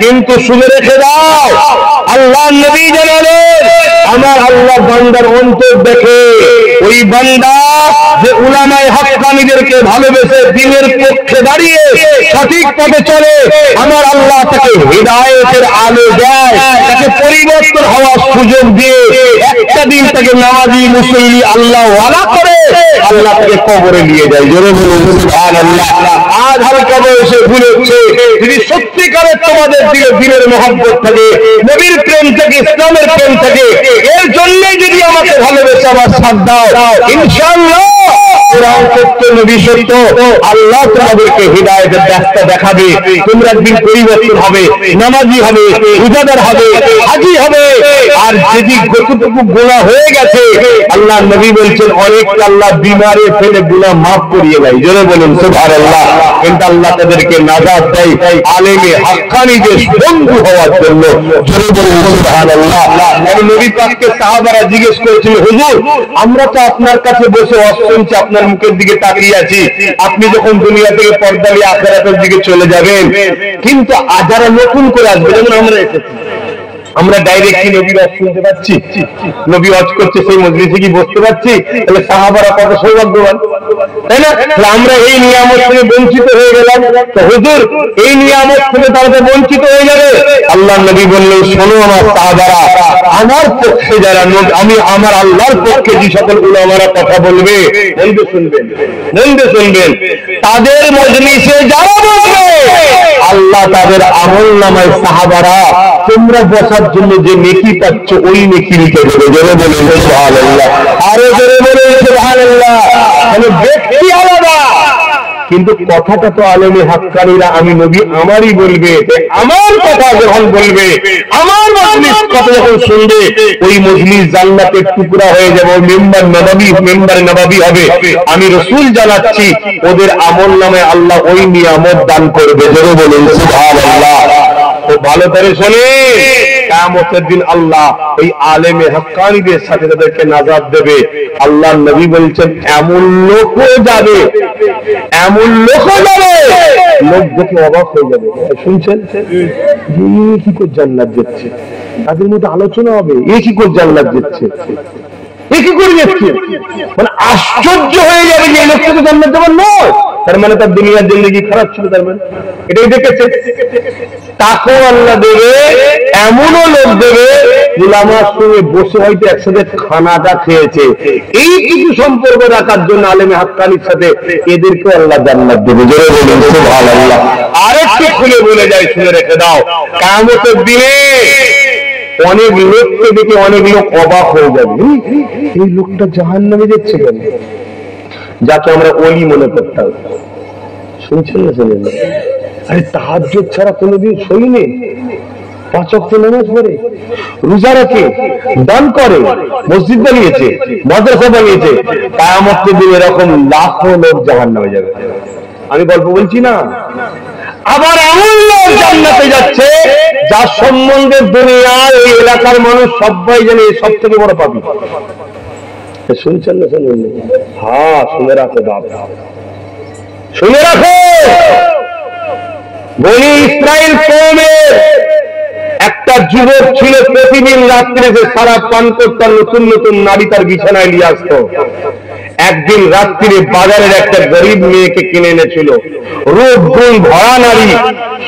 কিন্তু শুনে রেখে দাও, আল্লাহ নবী জানালেন, আমার আল্লাহ বান্দার অন্তর দেখে। ওই বান্দা যে উলামায়ে হক্কানীদেরকে ভালোবেসে দ্বীনের পক্ষে দাঁড়িয়ে সঠিক পথে চলে, আমার আল্লাহ তাকে হিদায়াতের আলো দেয়, তাকে পরিবর্তন হওয়ার সুযোগ দিয়ে একটা দিন তাকে নামাজি মুসল্লি আল্লাহ ওয়ালা করে আল্লাহ তাকে কবরে নিয়ে যায়। জোরে বলুন সুবহানাল্লাহ। আজ হালকা বয়সে ভুলেছে, যদি সত্যিকারের তোমাদের দিলে দ্বীনের মহব্বত থাকে, নবীর প্রেম থাকে, ইসলামের প্রেম থাকে, এর জন্যই যদি আমাকে ভালোবেসে আমার সাথ দাও, ইনশাআল্লাহ কোরআন সত্য, নবী সত্য, আল্লাহ তোমাদেরকে হিদায়াতের রাস্তা দেখাবে। তোমরা একদিন পরিবর্তন হবে, নামাজি হবে, রোজাদার হবে, হাজী হবে। আর যদি যতটুকু গুনাহ হয়ে গেছে, আল্লাহ নবী বলছেন অনেক আল্লাহ বিমারে ফেলে গুনাহ মাফ করিয়ে দেয়। জোরে বলুন সুবহানাল্লাহ। কিন্তু আল্লাহ তাদেরকে নাজাত দেয় আলেমে হাক্কানীদের বন্ধু হওয়ার জন্য। জোরে বলুন সুবহানাল্লাহ। নবী পাককে সাহাবারা জিজ্ঞেস করেছিল, হুজুর আমরা তো আপনার কাছে বসে ওয়াজ শুনছি, আপনার মুখের দিকে তাকিয়ে আছি, আপনি যখন দুনিয়া থেকে পর্দা নিয়ে আখিরাতের দিকে চলে যাবেন, কিন্তু যারা নতুন করে আসবে, যেমন আমরা এসেছি, আমরা ডাইরেক্টলি নবীর ওয়াজ শুনতে পাচ্ছি, নবী ওয়াজ করছে সেই মজলিসে কি বসতে পাচ্ছি, তাহলে সাহাবারা কত সৌভাগ্যবান, তাই না? আমরা এই নিয়ামত থেকে বঞ্চিত হয়ে গেলাম, তো হুজুর এই নিয়ামত থেকে তারা বঞ্চিত হয়ে যাবে। আল্লাহ নবী বললেন, শোনো আমার সাহাবারা, আমার পক্ষে যারা, আমি আমার আল্লাহর পক্ষে যে সকল উলামারা কথা বলবে, বলবে শুনবেন, বলবে শুনবেন, তাদের মজলিসে যারা বসবে আল্লাহ তাদের আমলনামায় সাহাবারা তোমরা বসার জন্য যে নেকি পাচ্ছ ওই নেকি লিখে দেবে। জোরে বলুন সুবহানাল্লাহ, আরো জোরে বলুন সুবহানাল্লাহ। মানে ব্যক্তি আলাদা, কিন্তু কথাটা তো আলেমে হাক্কানীরা আমি নবী আমারই বলবে, আমার কথা যখন বলবে, আমার মজলিস কথা যখন শুনবে, ওই মজলিস জান্নাতের টুকরা হয়ে যাবে, মেম্বার নববী, মেম্বার নববী হবে। আমি রাসূল জানাচ্ছি ওদের আমলনামায় আল্লাহ ওই নিয়ামত দান করবে। জোরে বলুন সুবহানাল্লাহ। তো ভালো করে শোনে, কিয়ামতের দিন আল্লাহ ওই আলেমে হাক্কানীদের সাথে তাদেরকে নাজাত দেবে। আল্লাহ নবী বলছেন এমন লোকও যাবে, এমন লোকও যাবে, লোক দেখে অবাক হয়ে যাবে। শুনছেন, কি করে জান্নাত যাচ্ছে, তাদের মধ্যে আলোচনা হবে, এ কি করে জান্নাত যাচ্ছে, এ কি করে যাচ্ছে, মানে আশ্চর্য হয়ে যাবে যে এই লোকটা তো জান্নাত যাবার নয়। তার মানে তার দুনিয়ার জিন্দেগি খারাপ ছিল, তার মানে এটাই দেখেছে। তাকেও আল্লাহ দেবে, এমনও লোক দেবে উলামার সঙ্গে বসে হয়তো একসাথে খানাটা খেয়েছে, এই কিছু সম্পর্ক রাখার জন্য আলেমে হাক্কানীর সাথে এদেরকে আল্লাহ জান্নাত দেবে। জোরে বলুন সুবহানাল্লাহ। আরেকটু খুলে বলে যায়, শুনে রেখে দাও, কিয়ামতের দিনে অনেক লোককে দেখে অনেক লোক অবাক হয়ে যাবে, এই লোকটা জাহান্নামে যাচ্ছে কেন, যাকে আমরা ওলি মনে করতাম। শুনছেন না, শুনেন না? আরে তাহাজ্জুদ ছাড়া কোনোদিন শোয়নি, 5 ওয়াক্ত নামাজ পড়ে, রোজা রাখে, দান করে, মসজিদ বানিয়েছে, মাদ্রাসা বানিয়েছে, কিয়ামতের দিন এরকম লাখো লোক জাহান্নামে যাবে। আমি গল্প বলছি না। আবার এমন লোক জান্নাতে যাচ্ছে যার সম্বন্ধে দুনিয়ার এই এলাকার মানুষ সবাই জানে সব থেকে বড় পাপী। শুনছেন না, শুনুন? হ্যাঁ, শুনে রাখো বাবা, শুনে রাখো। বনি ইসরাইল কওমের একটা যুবক ছিল, প্রতিদিন রাত্রে যে সারা পান করতাম, নতুন নতুন নারী তার বিছানায় নিয়ে আসতো। একদিন রাত্রিরে বাজারের একটা গরিব মেয়েকে কিনে এনেছিল, রূপ গুণ ভরা নারী,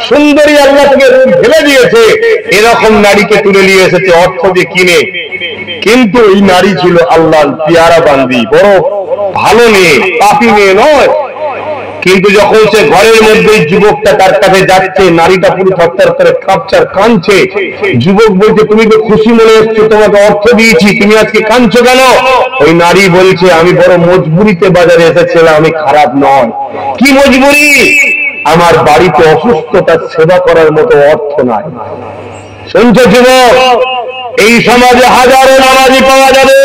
সুন্দরী, আল্লাহ থেকে ফেলে দিয়েছে, এরকম নারীকে তুলে নিয়ে এসেছে অর্থ দিয়ে কিনে। কিন্তু এই নারী ছিল আল্লাহর পিয়ারা বান্দি, বড় ভালো মেয়ে, পাপী মেয়ে নয়। কিন্তু যখন সে ঘরের মধ্যে যুবকটা তার কাছে যাচ্ছে, নারীটা পুরো থরথর করে কাঁপছে আর কাঁদছে। যুবক বলছে, তুমি তো খুশি মনে হচ্ছে, তোমাকে অর্থ দিয়েছি, তুমি আজকে কাঁদছো কেন? ওই নারী বলছে, আমি বড় মজবুরিতে বাজারে এসেছিলাম, আমি খারাপ নয়। কি মজবুরি? আমার বাড়িতে অসুস্থতার সেবা করার মতো অর্থ নাই। শুনছো যুবক, এই সমাজে হাজারো নামাজি পাওয়া যাবে,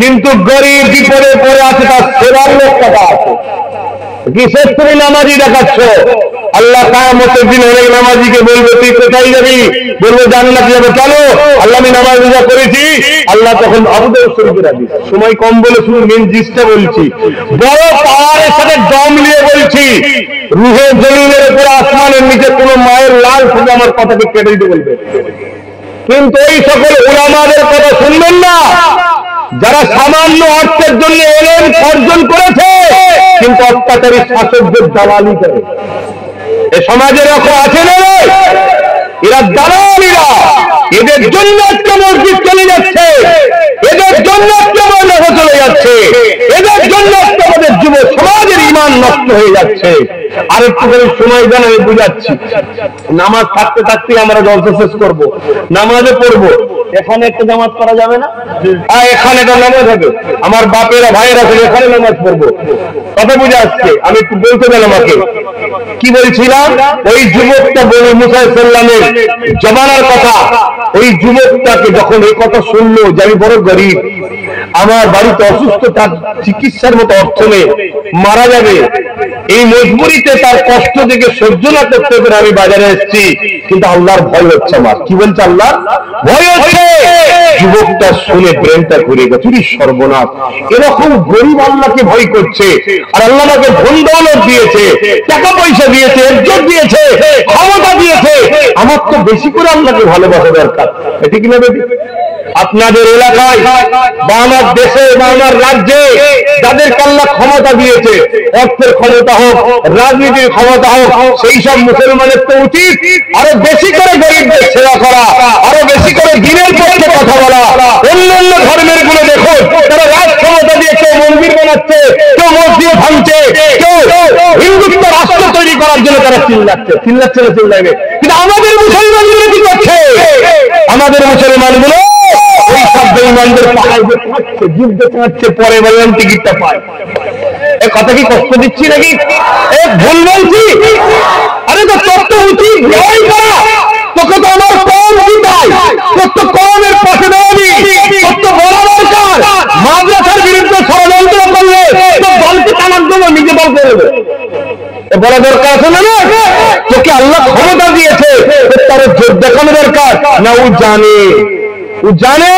কিন্তু গরিব বিপদে পড়ে আছে, তার সেবার লোক টাকা আছে। কিসের তুমি নামাজি দেখাচ্ছ? আল্লাহ কিয়ামতের দিন অনেক নামাজিকে বলবে, তুই কোথায় যাবি? বলবো জান্নাতে যাবো। কেন? আল্লাহ আমি নামাজ রোজা করেছি। আল্লাহ তখন আবু দাউদ শরীফের হাদিস, সময় কম বলে শুধু মেন জিনিসটা বলছি, বড় পাওয়ারের সাথে দম নিয়ে বলছি, রুহে জমিনের উপরে আসমানের নিচে কোন মায়ের লাল ফুটে আমার কথাকে কেটে দিতে বলবে। কিন্তু এই সকল উলামাদের কথা শুনবেন না, যারা সামান্য অর্থের জন্য এলেন অর্জন করেছে, কিন্তু অত্যাচারী শাসকদের দালালি করে। এ সমাজের রকম আছে না? এরা দালালিরা, এদের জন্য আজকে মসজিদ চলে যাচ্ছে, এদের জন্য আজকে মহিলা চলে যাচ্ছে, এদের জন্য আজকে আমাদের যুব সমাজের ঈমান নষ্ট হয়ে যাচ্ছে। আর একটু করে সময় দেন, আমি বুঝাচ্ছি। নামাজ থাকতে থাকতে আমরা জলসা শেষ করবো, নামাজে পড়বো। এখানে একটা নামাজ পড়া যাবে না? এখানে একটা নামাজ হবে, আমার বাপেরা ভাইয়েরা এখানে নামাজ পড়বো। কথা বুঝে আসছে? আমি একটু বলতে দেন আমাকে। কি বলছিলাম? ওই যুবকটা বলে মুসা সাল্লামের জমানার কথা। ওই যুবকটাকে যখন এই কথা শুনলো যে আমি বড় গরিব, আমার বাড়িতে অসুস্থ, তার চিকিৎসার মতো অর্থ নেই, মারা যাবে, এই মজবুরিতে তার কষ্ট থেকে সহ্য না করতে পেরে আমি বাজারে এসেছি, কিন্তু আল্লাহর ভয় হচ্ছে আমার। কি বলছে? আল্লাহ ভয় হচ্ছে। যুবকটা শুনে ব্রেনটা ঘুরে গেছে, সর্বনাশ, এরকম গরিব আল্লাহকে ভয় করছে, আর আল্লাহ আমাকে ধন দৌলত দিয়েছে, টাকা পয়সা দিয়েছে, ইজ্জত দিয়েছে, ক্ষমতা দিয়েছে, আমার তো বেশি করে আল্লাহকে ভালোবাসা দরকার। এটি কিনা বেটি? আপনাদের এলাকায় বা আমার দেশে বা আমার রাজ্যে যাদেরকে আল্লাহ ক্ষমতা দিয়েছে, অর্থের ক্ষমতা হোক, রাজনীতির ক্ষমতা হোক, সেই সব মুসলমানের তো উচিত আরো বেশি করে গরিবদের সেবা করা, আরো বেশি করে দিনের পক্ষে কথা বলা। অন্যান্য ধর্মের গুলো দেখো, তারা রাজ ক্ষমতা দিয়ে কেউ মন্দির বানাচ্ছে, কেউ মসজিদ ভাঙছে, কেউ হিন্দুত্ব রাষ্ট্র তৈরি করার জন্য তারা চিল্লাচ্ছে না চিল্লাইবে। কিন্তু আমাদের মুসলমানগুলো কি করছে? আমাদের মুসলমানগুলো ওই সব বেঈমানদের পাহাড় কাটছে, যুদ্ধ কাটছে, পরে বলেন টিকিটটা পায়। এ কথা কি কষ্ট দিচ্ছি নাকি? ভুল বলছি? আরে তো তোর তো উচিত ন্যায় করা, তোকে তো আমার কম দিতাই, তোর তো কমের পাশে দেওয়ানি, তোর তো বলা দরকার। মাদ্রাসার বিরুদ্ধে ষড়যন্ত্র করলে তোর দলকে টানার জন্য নিজে দল করে দেবে, বলা দরকার আছে না? তোকে আল্লাহ ক্ষমতা দিয়েছে, তার জোর দেখানো দরকার না? ও জানে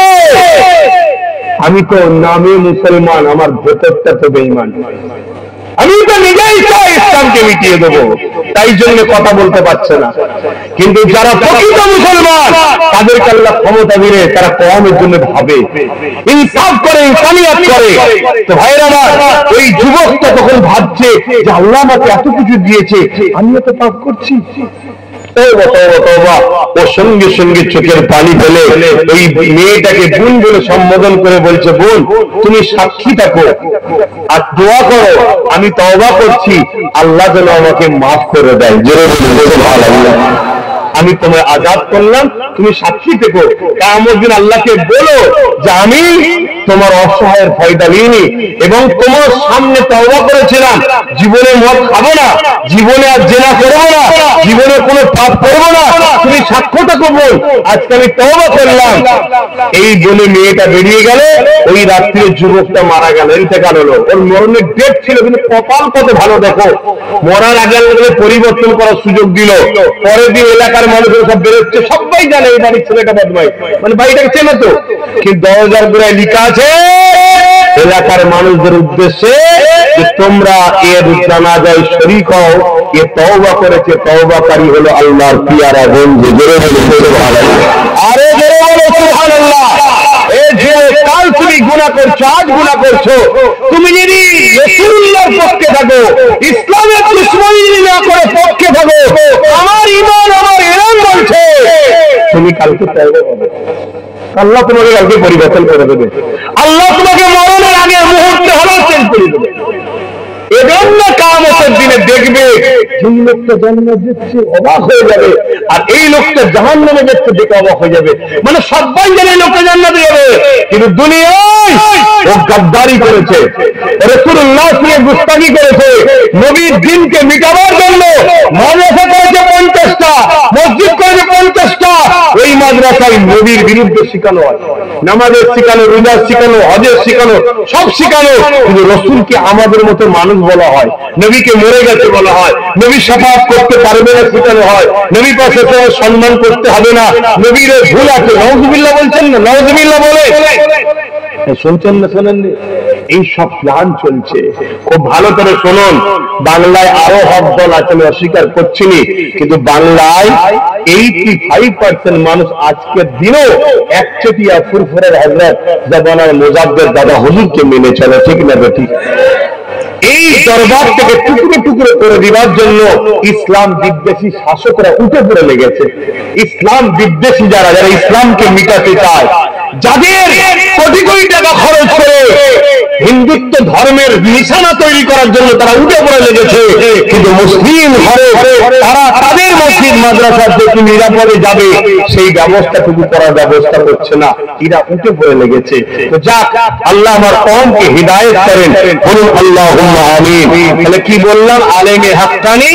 আমি তো নামে মুসলমান, আমার ভেতরটা তো বেঈমান, আমি তো নিজেই চাই ইসলামকে মিটিয়ে দেবো, তাই জন্য কথা বলতে পারছে না। কিন্তু যারা প্রকৃত মুসলমান, তাদেরকে আল্লাহ ক্ষমতা দিলে তারা কওমের জন্য ভাবে, ইনসাফ করে, ইনসানিয়ত করে। তো ভাইরা আমার, ওই যুবকটা তখন ভাবছে যে আল্লাহ আমাকে এত কিছু দিয়েছে, আমিও তো পাপ করছি। ও সঙ্গে সঙ্গে চোখের পানি ফেলে ওই মেয়েটাকে বোন বলে সম্বোধন করে বলছে, বোন তুমি সাক্ষী থাকো আর দোয়া করো, আমি তওবা করছি, আল্লাহ যেন আমাকে মাফ করে দেয়। আমি তোমায় আজাদ করলাম, তুমি সাক্ষী থেকো। কিয়ামতের দিন আল্লাহকে বলো যে আমি তোমার অসহায়ের ফায়দা নিইনি এবং তোমার সামনে তওবা করেছিলাম, জীবনে মদ খাবো না, জীবনে আর জেনা করবো না, জীবনে কোনো পাপ করবো না, তুমি সাক্ষ্য থাকো বল, আজকে আমি তওবা করলাম। এই বলে মেয়েটা বেরিয়ে গেল। ওই রাত্রে যুবকটা মারা গেল, ইন্তেকাল হলো। ওর মরণের ডেট ছিল, কিন্তু কপাল কত ভালো দেখো, মরার আগে পরিবর্তন করার সুযোগ দিল। পরের দিন এলাকার মানুষের সব বেরোচ্ছে, সবাই জানে এই বাড়ির ছেলেটা বদমাই, মানে বাড়িটাকে চেনে তো, কিন্তু দরজার গোড়ায় লিখা আছে এলাকার মানুষদের উদ্দেশ্যে যে তোমরা এর জানাজায় শরীক হও, এ তওবা করেছে, তওবাকারী হলো আল্লাহর পিয়ারা বন্ধু। জোরে বলে সুবহানাল্লাহ, আরে জোরে বলে সুবহানাল্লাহ। এই যে কাল তুমি গুনাহ করছো, আজ গুনাহ করছো, তুমি যদি রাসূলুল্লাহর পক্ষে থাকো, ইসলামের দুশমনী না করে পক্ষে থাকো, আমার ঈমান আমার ইলম বলছে তুমি কালকে তওবা করবে, আল্লাহ তোমাকে কালকে পরিবর্তন করে দেবে, আল্লাহ তোমাকে মরণের আগে মুহূর্তে হলেও চেঞ্জ করে দেবে। এজন্য কিয়ামতের দিনে সেই লোকটা জান্নাত যাচ্ছে, অবাক হয়ে যাবে। আর এই লোকটা জাহান্নামে যাচ্ছে, দেখে অবাক হয়ে যাবে। মানে সবাই জানে এই লোকটা জান্নাতে যাবে, কিন্তু দুনিয়ায় ও গাদ্দারি করেছে, রাসূলুল্লাহ নিয়ে গুস্তাখি করেছে, নবীর দ্বীনকে মিটাবার জন্য মাদ্রাসা করেছে 50টা, মসজিদ করেছে 50টা। ওই মাদ্রাসায় নবীর বিরুদ্ধে শিখানো হয়, নামাজের শিখানো, রোজার শিখানো, হজের শিখানো, সব শিখানো। কিন্তু রাসূলকে আমাদের মতো মানুষ বলা হয়, নবীকে মরে গেছে বলা হয়, নবী শাফাআত করতে পারবে না শেখানো হয়, নবী পাশে সম্মান করতে হবে না, নবীর ভুল আছে। নাউযুবিল্লাহ বলছেন না? নাউযুবিল্লাহ বলে শুনছেন না? শোনেননি? এই সব প্ল্যান চলছে, খুব ভালো করে শুনুন। বাংলায় আরো হক দল আছে, আমি অস্বীকার করছিনি, কিন্তু বাংলায় 85% মানুষ আজকের দিনেও একচেটিয়া ফুরফুরের হযরত জামানার মুজাদ্দেদ দাদা হুজুরকে মেনে চলে, ঠিক না ঠিক? এই দরবার থেকে টুকরো টুকরো করে দিবার জন্য ইসলাম বিদ্বেষী শাসকরা উঠে পড়ে লেগেছে। ইসলাম বিদ্বেষী যারা যারা ইসলামকে মিটাতে চায়, যাদের কোটি কোটি টাকা খরচ করে হিন্দুত্ব ধর্মের নিশানা তৈরি করার জন্য তারা উঠে পড়ে লেগেছে, কিন্তু মুসলিম ঘরে তারা তাদের মসজিদ মাদ্রাসার যে নিরাপদে যাবে সেই ব্যবস্থাটুকু করার ব্যবস্থা করছে না, এরা উঠে পড়ে লেগেছে। তো যাক, আল্লাহ আমার কওমকে হিদায়াত করেন, বলুন আল্লাহুম্মা আমিন। তাহলে কি বললাম? আলেমে হাক্কানি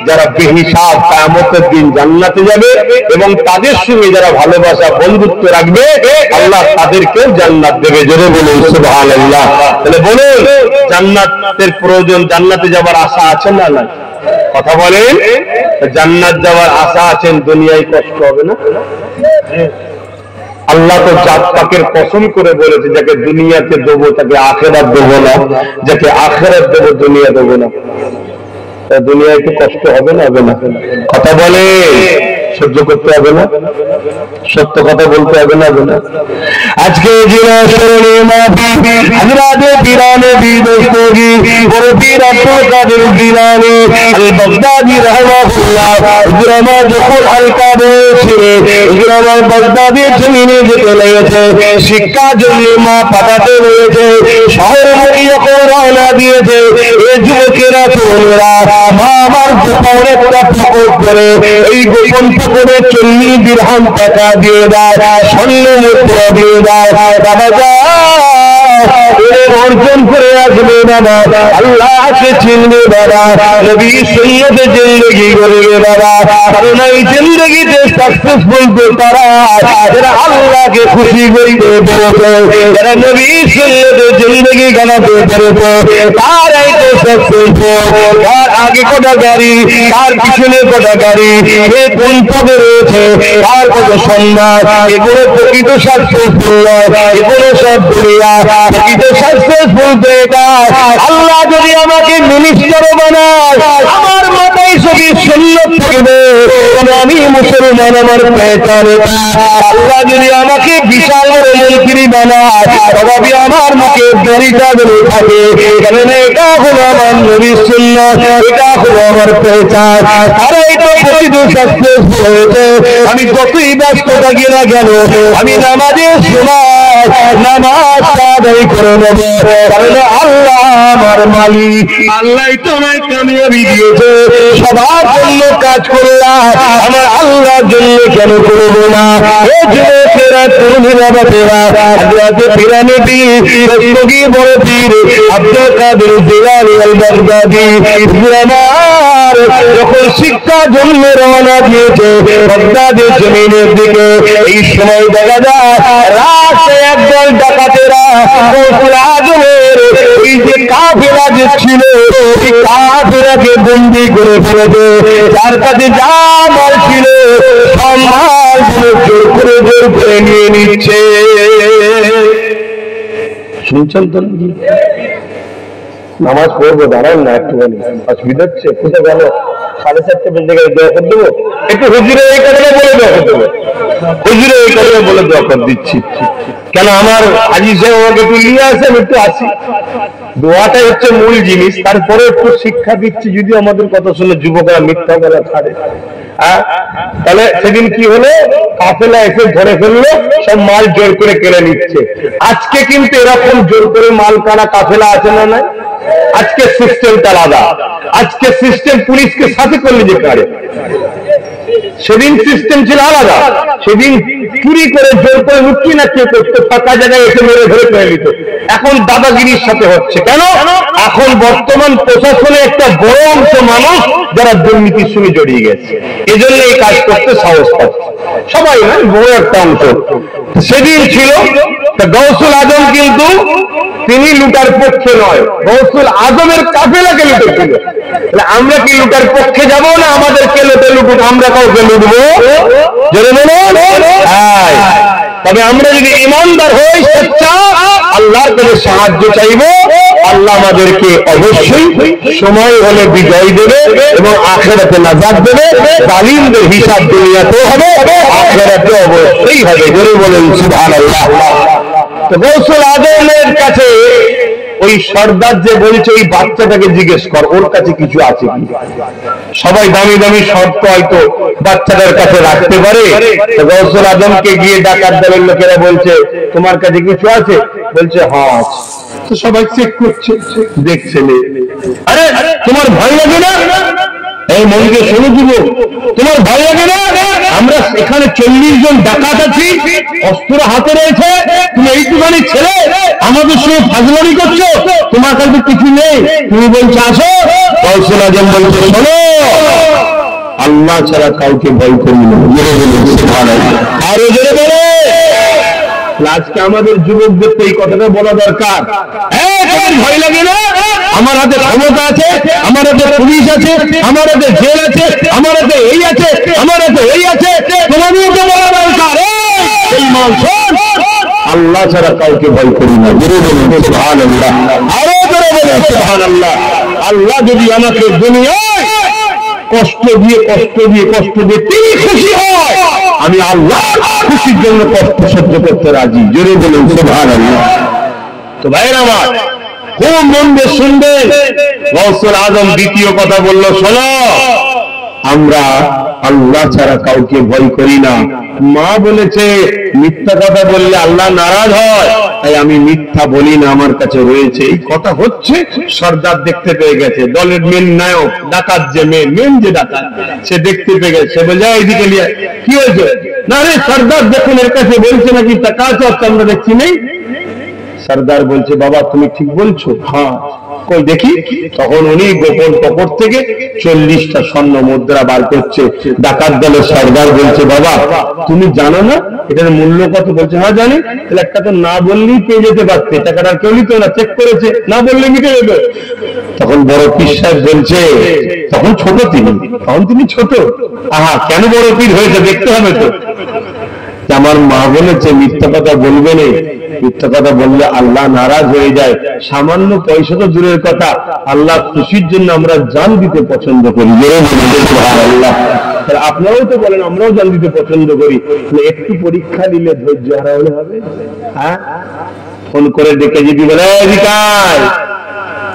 যারা বেহিসাব কিয়ামতের দিন জান্নাতে যাবে, এবং তাদের সঙ্গে যারা ভালোবাসা বন্ধুত্ব রাখবে, আল্লাহ তাদেরকেও জান্নাত দেবে। জোরে বলুন সুবহানাল্লাহ। তাহলে বলুন, জান্নাতের প্রয়োজন, জান্নাতে যাবার আশা আছে না নাই? কথা বলেন। জান্নাত যাওয়ার আশা আছেন, দুনিয়ায় কষ্ট হবে না? আল্লাহ তো জাত পাকের কসম করে বলেছে, যাকে দুনিয়াতে দেবো তাকে আখিরাত দেবো না, যাকে আখিরাত দেবো দুনিয়া দেবো না। দুনিয়ায় একটু কষ্ট হবে না? হবে না? কথা বলে সহ্য করতে হবে না? সত্য কথা বলতে হবে না? হবে না? আজকে শিক্ষার জন্য মা পাঠাতে রয়েছে, শহরমুখী যখন রওনা দিয়েছে, এই যুবকেরা তরুণেরা মা আমার গোপনে পুকুর করে, এই গোপন পুকুরে 40 দিরহাম টাকা দিয়ে দেয়, স্বর্ণ মুদ্রা দিয়ে দেয়। বাবা যা অর্জন করে আসবে বাবা, আল্লাহকে চিনবে বাবা, নবী সুন্নতে জিন্দেগি করবে বাবা। কারণ এই জিন্দেগিতে সাকসেসফুল তো তারা যারা আল্লাহকে খুশি করতে পেরেছে, যারা নবী সুন্নতে জিন্দেগি গানাতে পেরেছে, তারাই তো সাকসেসফুল। তার আগে কটা গাড়ি, তার পিছনে কটা গাড়ি, এ গন্তব্যে রয়েছে, তার কত সম্মান, এগুলো প্রকৃত সাকসেসফুল নয়, এগুলো সব দুনিয়া। প্রকৃত সাকসেসফুল তো এটা, আল্লাহ যদি আমাকে মিনিস্টার বানায়, আমার মাথায় সবই সুন্নত থাকবে, আমি মুসলমান, আমার পেছনে। আল্লাহ যদি আমাকে বিশাল বড় মন্ত্রী বানায়, তবে আমার মুখে দাড়িটা বেড়ে থাকে, কারণ এটা হলো আমার নবীর সুন্নাত, এটা হলো আমার পেছন। আর এটা প্রকৃত সাকসেসফুল হয়েছে। আমি যতই ব্যস্ত থাকি না কেন, আমি নামাজের সময় নামাজ আদায় করে নেব, কারণ আল্লাহ আমার মালিক, আল্লাহ তো আমায় কামিয়াবি দিয়েছে। সবার জন্য কাজ করলাম, আমার আল্লাহর জন্য কেন করবো না? এই যুবকেরা, তরুণীরা, বাচ্চারা, হযরত পীরানে পীর দস্তগী বড় পীর আব্দুল কাদের জিলানী আল বাগদাদী আমার যখন শিক্ষার জন্য রওনা দিয়েছে বাগদাদের জমিনের দিকে, এই সময় দেখা যায় রাস্তায় একদল ডাকাতেরা গৌসুল আজমের ওই যে কাফেলা যে ছিল, এই কাফেলাকে বন্দী করে ফেলেছে। যার কাছে যা মাল ছিল সব মাল জোর করে নিয়ে নিচ্ছে। শুনছেন তো? নামাজ পড়বো, দাঁড়ান না একটুখানি, অসুবিধা হচ্ছে। কোথায় গেল? 4:30 বেজে গেলে দোয়া করে দেবো, একটু হুজুরে এই কথাটা বলে দোয়া করে দেবো, হুজুরে এই কথাটা বলে দোয়া করে দিচ্ছি। কেন আমার হাজী সাহেব আমাকে একটু নিয়ে আসেন, একটু আসি। দোয়াটাই হচ্ছে মূল জিনিস, তারপরে একটু শিক্ষা দিচ্ছি, যদি আমাদের কথা শুনে যুবকরা মিথ্যা বলা ছাড়ে। তাহলে সেদিন কি হলো, কাফেলা এসে ধরে ফেললো, সব মাল জোর করে কেড়ে নিচ্ছে। আজকে কিন্তু এরকম জোর করে মাল কানা কাফেলা আছে না নাই? আজকে সিস্টেমটা আলাদা। আজকে সিস্টেম পুলিশকে সাথে করলে যে পারে, সেদিন সিস্টেম ছিল আলাদা। সেদিন চুরি করে জোর করে লুকিয়ে না কেউ করতো, ফাঁকা জায়গায় এসে মেরে ধরে ফেলে নিত। এখন দাদাগিরির সাথে হচ্ছে কেন? এখন বর্তমান প্রশাসনে একটা বড় অংশ মানুষ যারা দুর্নীতির সঙ্গে জড়িয়ে গেছে, এজন্য এই কাজ করতে সাহস পাচ্ছে সবাই না, বড় একটা অংশ। সেদিন ছিল গৌসুল আজম, কিন্তু তিনি লুটার পক্ষে নয়, গৌসুল আজমের কাফেলাকে লুটেছিল। আমরা কি লুটার পক্ষে যাব না আমাদেরকে লুটে লুটুক আমরা কাউকে লুটবো? জোরে বলুন। তবে আমরা যদি ইমানদার হই, সচ্চা, আল্লাহর কাছে সাহায্য চাইব, আল্লাহ আমাদেরকে অবশ্যই সময় হলে বিজয় দেবে এবং আখিরাতে নাজাত দেবে। জালিমদের হিসাব দুনিয়াতেও হবে, আখিরাতে অবশ্যই হবে। জোরে বলেন সুবহানাল্লাহ। তো গৌসুল আজমের কাছে ওই সর্দার যে বলছে ওই বাচ্চাটাকে জিজ্ঞেস কর ওর কাছে কিছু আছে কি। সবাই দামি দামি শর্ত হয়তো বাচ্চাটার কাছে রাখতে পারে। তো গৌসুল আজমকে গিয়ে ডাকাত দলের লোকেরা বলছে তোমার কাছে কিছু আছে? বলছে হ্যাঁ। তো সবাই চেক করছে, দেখছে আরে তোমার ভয় লাগে না? এই মনকে শুনে দিব, তোমার ভয় লাগে না? আমরা এখানে 40 জন ডাকাত আছি, অস্ত্র হাতে রয়েছে, তুমি এইটুখানি ছেলে আমাদের সঙ্গে ফাজলামি করছো, তোমার কাছে কিছু নেই, তুমি বলছো আসো। গৌসুল আজম বলছে শোনো, আল্লাহ ছাড়া কাউকে ভয় করি না। আরো জোরে বলে। আজকে আমাদের যুবকদের তো এই কথাটা বলা দরকার। ভয় লাগে না? আমার হাতে ক্ষমতা আছে, আমার হাতে পুলিশ আছে, আমার হাতে জেল আছে, আমার হাতে এই আছে, আমার হাতে এই আছে, তোমাদেরও তো বলা দরকার আল্লাহ ছাড়া কাউকে ভয় করি না। জোরে বলুন সুবহানাল্লাহ। আরো জোরে বলুন সুবহানাল্লাহ। আল্লাহ যদি আমাকে দুনিয়ায় কষ্ট দিয়ে তিনি খুশি হয়, আমি আল্লাহর খুশির জন্য কষ্ট সহ্য করতে রাজি। জোরে বলুন সুবহানাল্লাহ। তো ভাইরা আমার খুব মন দিয়ে শুনবেন, গৌসুল আজম দ্বিতীয় কথা বললো শোনো, আমরা আল্লাহ ছাড়া কাউকে ভয় করি না। মা বলেছে মিথ্যা কথা বললে আল্লাহ নারাজ হয়, তাই আমি মিথ্যা বলি না, আমার কাছে রয়েছে। এই কথা হচ্ছে সর্দার দেখতে পেয়ে গেছে, দলের মেন নায়ক ডাকাত যে মেন যে ডাকাত, সে দেখতে পেয়ে গেছে। সে বলে এইদিকে নিয়ে কি হয়েছে? না রে সর্দার দেখুন এর কাছে বলছে নাকি টাকা আছে, আমরা দেখছি নেই। সর্দার বলছে বাবা তুমি ঠিক বলছো? হ্যাঁ। কই দেখি। তখন উনি গোপন পকেট থেকে 40টা স্বর্ণ মুদ্রা বার করছে। ডাকাত দলের সর্দার বলছে বাবা তুমি জানো না এটার মূল্য কত? বলছে হ্যাঁ জানি। তাহলে একটা তো না বললেই পেয়ে যেতে পারতে, টাকাটা কেউ নিত না, চেক করেছে, না বললে মিটে যেত। তখন বড় পীর সাহেব বলছে, তখন ছোট তিনি ছোট। আহা কেন বড় পীর হয়েছে দেখতে হবে তো। আমার মা বলেছে মিথ্যা কথা বলবে না, মিথ্যা কথা বললে আল্লাহ নারাজ হয়ে যায়। সামান্য পয়সা তো দূরের কথা, আল্লাহ খুশির জন্য আমরা জান দিতে পছন্দ করি। আল্লাহ আপনারাও তো বলেন আমরাও জান দিতে পছন্দ করি। একটু পরীক্ষা নিলে ধৈর্য হারালে হবে? হ্যাঁ, ফোন করে ডেকে যদি বলে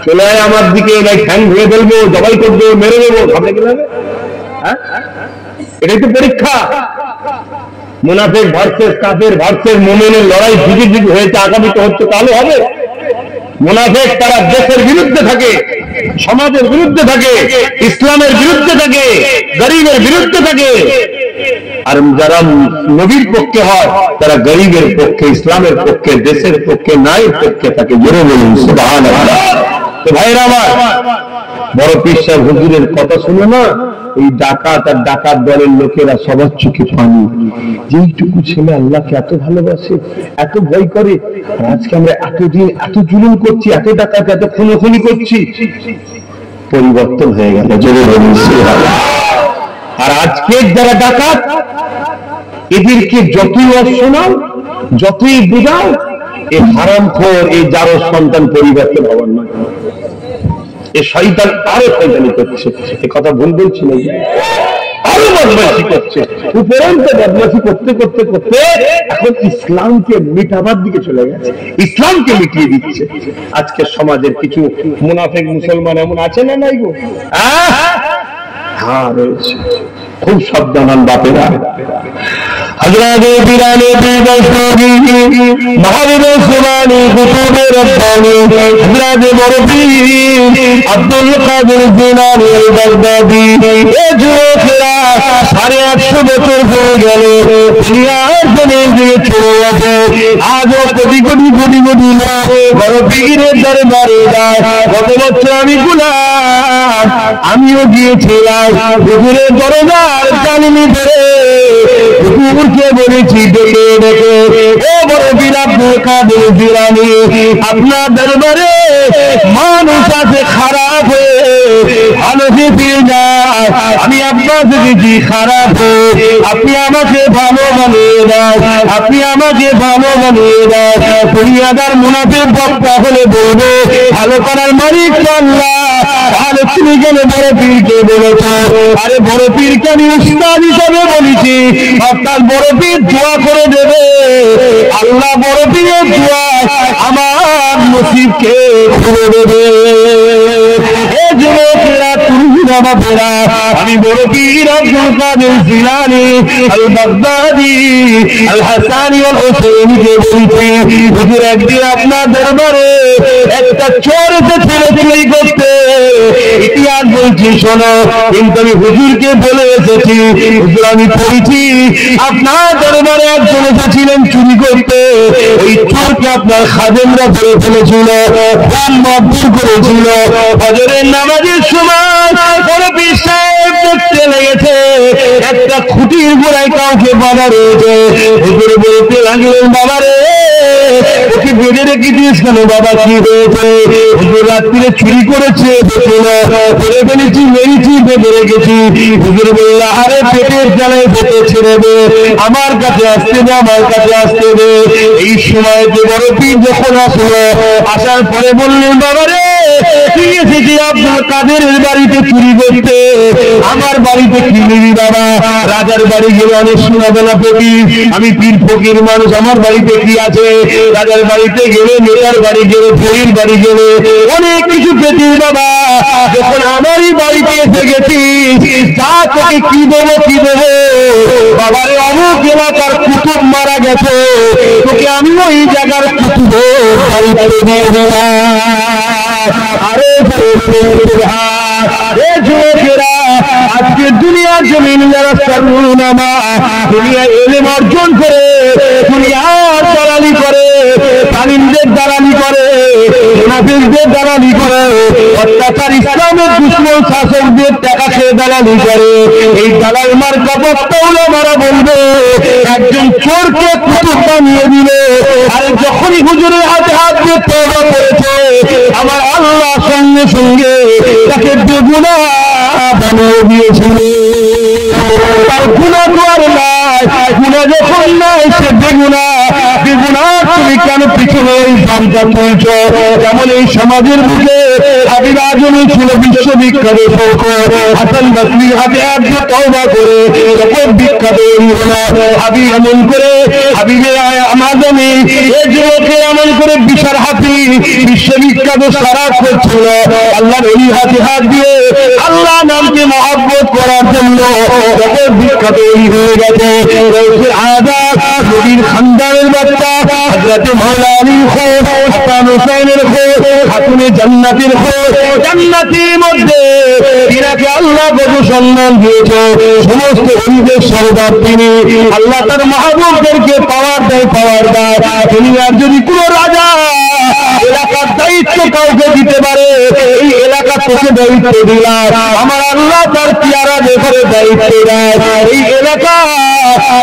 চলে আয় আমার দিকে, ঠ্যাং ভেঙে ফেলবো, জবাই করবো, মেরে দেবো, ভাবলে কি হবে? হ্যাঁ, এটাই তো পরীক্ষা। মুনাফিক ভার্সেস কাফের ভার্সেস মুমিনের লড়াই ঝুঁকি হয়েছে, আগামীতে হচ্ছে, তাহলে হবে? মুনাফিক তারা দেশের বিরুদ্ধে থাকে, সমাজের বিরুদ্ধে থাকে, ইসলামের বিরুদ্ধে থাকে, গরিবের বিরুদ্ধে থাকে। আর যারা নবীর পক্ষে হয় তারা গরিবের পক্ষে, ইসলামের পক্ষে, দেশের পক্ষে, নারীর পক্ষে থাকে। জোরে বলুন সুবহানাল্লাহ। তো ভাইরা আমার, বড় পীর সাহেব হুজুরের কথা শুনে না এই ডাকাত আর ডাকাত দলের লোকেরা সবার চোখে পানি। যেইটুকু ছেলে আল্লাহকে এত ভালোবাসে, এত ভয় করে, আজকে আমরা এতদিন এত জুলুম করছি, এত ডাকাত, এত খুনোখুনি করছি, পরিবর্তন হয়ে গেল। জোরে বলুন সুবহানাল্লাহ। আর আজকে যারা ডাকাত এদেরকে যতই অশোনাও, যতই বোঝাও, এই হারামখোর, এই যারো সন্তান পরিবর্তন হওয়ার নয়। এ শয়তান আরো শয়তানি করছে, এ কথা ভুল বলছি না, আরো বদমাইশি করছে, উপরন্ত বদমাইশি করতে করতে করতে এখন ইসলামকে মিটাবার দিকে চলে গেছে, ইসলামকে মিটিয়ে দিচ্ছে। আজকে সমাজের কিছু মুনাফিক মুসলমান এমন আছে না নাই গো? হ্যাঁ রয়েছে। খুব সাবধান বাপেরা, हजरत पीराने पीर दस्तगी महावीर सुबानी कुतुबे रब्बानी हजरत बरपीर अब्दुल कादिर जिलानी अल बगदादी ए যুবকেরা 150 বছর হয়ে গেল দুনিয়ার জমিন দিয়ে চলে গেছে আজও কোটি কোটি কোটি কোটি লোক বড় পীরের দরবারে যায় গত বছর আমি গোলাম আমিও গিয়েছিলাম হুজুরের দরবার জানিনি ধরে হুজুরকে বলেছি ডেকে ডেকে ও বড় পীর আব্দুল কাদের জিলানী আপনার দরবারে মানুষ আছে খারাপ হয়ে ভালো হয়ে যায় আমি আপনার দেখেছি খারাপ হয়ে আপনি আমাকে ভালো বানিয়ে দেন আপনি আমাকে ভালো বানিয়ে দেন দুনিয়াদার মুনাফিক বক্তা হলে বলবো ভালো করার মালিক আল্লাহ আরে তুমি গেলে বড় পীরকে বলেছ আরে বড় পীরকে আমি উস্তাদ হিসাবে বলেছি অর্থাৎ বড় পীর দোয়া করে দেবে আল্লাহ বড় পীরের দোয়া আমার নসিবকে খুলে দেবে এ যুবকেরা তুমি বাবারা আমি বড় পীর আব্দুল কাদের জিলানী আল বাগদাদি আল হাসানি ওয়াল হুসাইনিকে বলছি হুজুর একদিন আপনার দরবারে একটা চোর এসেছিল চুরি করতে ইতিহাস বলছি শোনো কিন্তু আমি হুজুরকে বলে এসেছি হুজুর আমি পড়েছি আপনার দরবারে একজন এসেছিলেন চুরি করতে ওই চোরকে আপনার খাদেমরা ধরে ফেলেছিল প্রাণ মারধর করেছিল ফজরের নামাজের সময় বড় পীর সাহেব দেখতে লেগেছে একটা খুঁটির গোড়ায় কাউকে বাঁধা রয়েছে হুজুর বলতে লাগলেন বাবা রে ওকে বেঁধে রেখেছিস কেন বাবা কি হয়েছে হুজুর রাত্রিরে চুরি করেছে ধরে ফেলেছি মেরেছি বেঁধে রেখেছি হুজুর বলল আরে পেটের জ্বালায় পেটে ছেড়ে দে আমার কাছে আসতে দে আমার কাছে আসতে দে এই সময় যে বড় পীর যখন আসলো আসার পরে বললেন বাবা রে তুই এসেছি আব্দুল কাদেরের বাড়িতে চুরি করতে আমার বাড়িতে কি নিবি বাবা রাজার বাড়ি গেলে অনেক শোনাবে না ফকির আমি পীর ফকির মানুষ আমার বাড়িতে কি আছে রাজার বাড়িতে গেলে নেতার বাড়ি গেলে ফকির বাড়ি গেলে অনেক কিছু পেতিস বাবা যখন আমারই বাড়িতে এসে গেছি যা তোকে কি দেবো বাবারে অমুক এলাকার কুতুব মারা গেছে তোকে আমি ওই জায়গার কুতুব বাড়িতে দিয়ে আরে যুবকেরা আজকে দুনিয়ার জমিন যারা সর্বনামা দুনিয়া এলেম অর্জন করে দুনিয়ার দালালি করে তালিমদের দালালি করে মুনাফিকদের দালালি করে অত্যাচার ইসলামের দুশমন শাসকদের টাকা খেয়ে দালালি করে এই দালাল মার্কা বক্তা উলামারা বলবে একজন চোরকে কুতুব বানিয়ে দিলে আর যখনই হুজুরের হাতে হাত দিয়ে তওবা করেছে আমার আল্লাহ সঙ্গে সঙ্গে তাকে বেগুনাহ বানিয়ে দিয়েছিল তার গুনাহ তো আর নাই গুনাহ যখন নাই সে বেগুনাহ তুমি কেন পিছনে জানতে চলছ যেমন এই সমাজের বুকে হাবিব আজমি ছিল বিশ্ববিখ্যাত হাসান বসরির হাতে একজন তওবা করে যখন বিখ্যাত হাবিব এমন করে হাবিবে আমাজমি এই যুবকে এমন করে বিশাল হাতি বিশ্ববিখ্যাত সারা করছিল আল্লাহর ওই হাতে হাত দিয়ে আল্লাহ নামকে মহব্বত করার জন্য যখন বিখ্যাত হয়ে গেছে আজাদ নবীর খানদানের বাচ্চা হযরত মাওলা আলীর খোঁজ ওসমান হুসাইনের খোঁজ খাতুনে জান্নাতের খোঁজ জান্নাতের মধ্যে তিনাকে আল্লাহ বহু সম্মান দিয়েছে সমস্ত ওলিদের সরদার তিনি আল্লাহ তার মাহবুবদেরকে পাওয়ার দেয় দুনিয়ার যদি কোনো রাজা এলাকার দায়িত্ব কাউকে দিতে পারে এই এলাকা থেকে দায়িত্ব দিলাম আমার আল্লাহ তার পিয়ারা দেখে দায়িত্ব দেয় এই এলাকা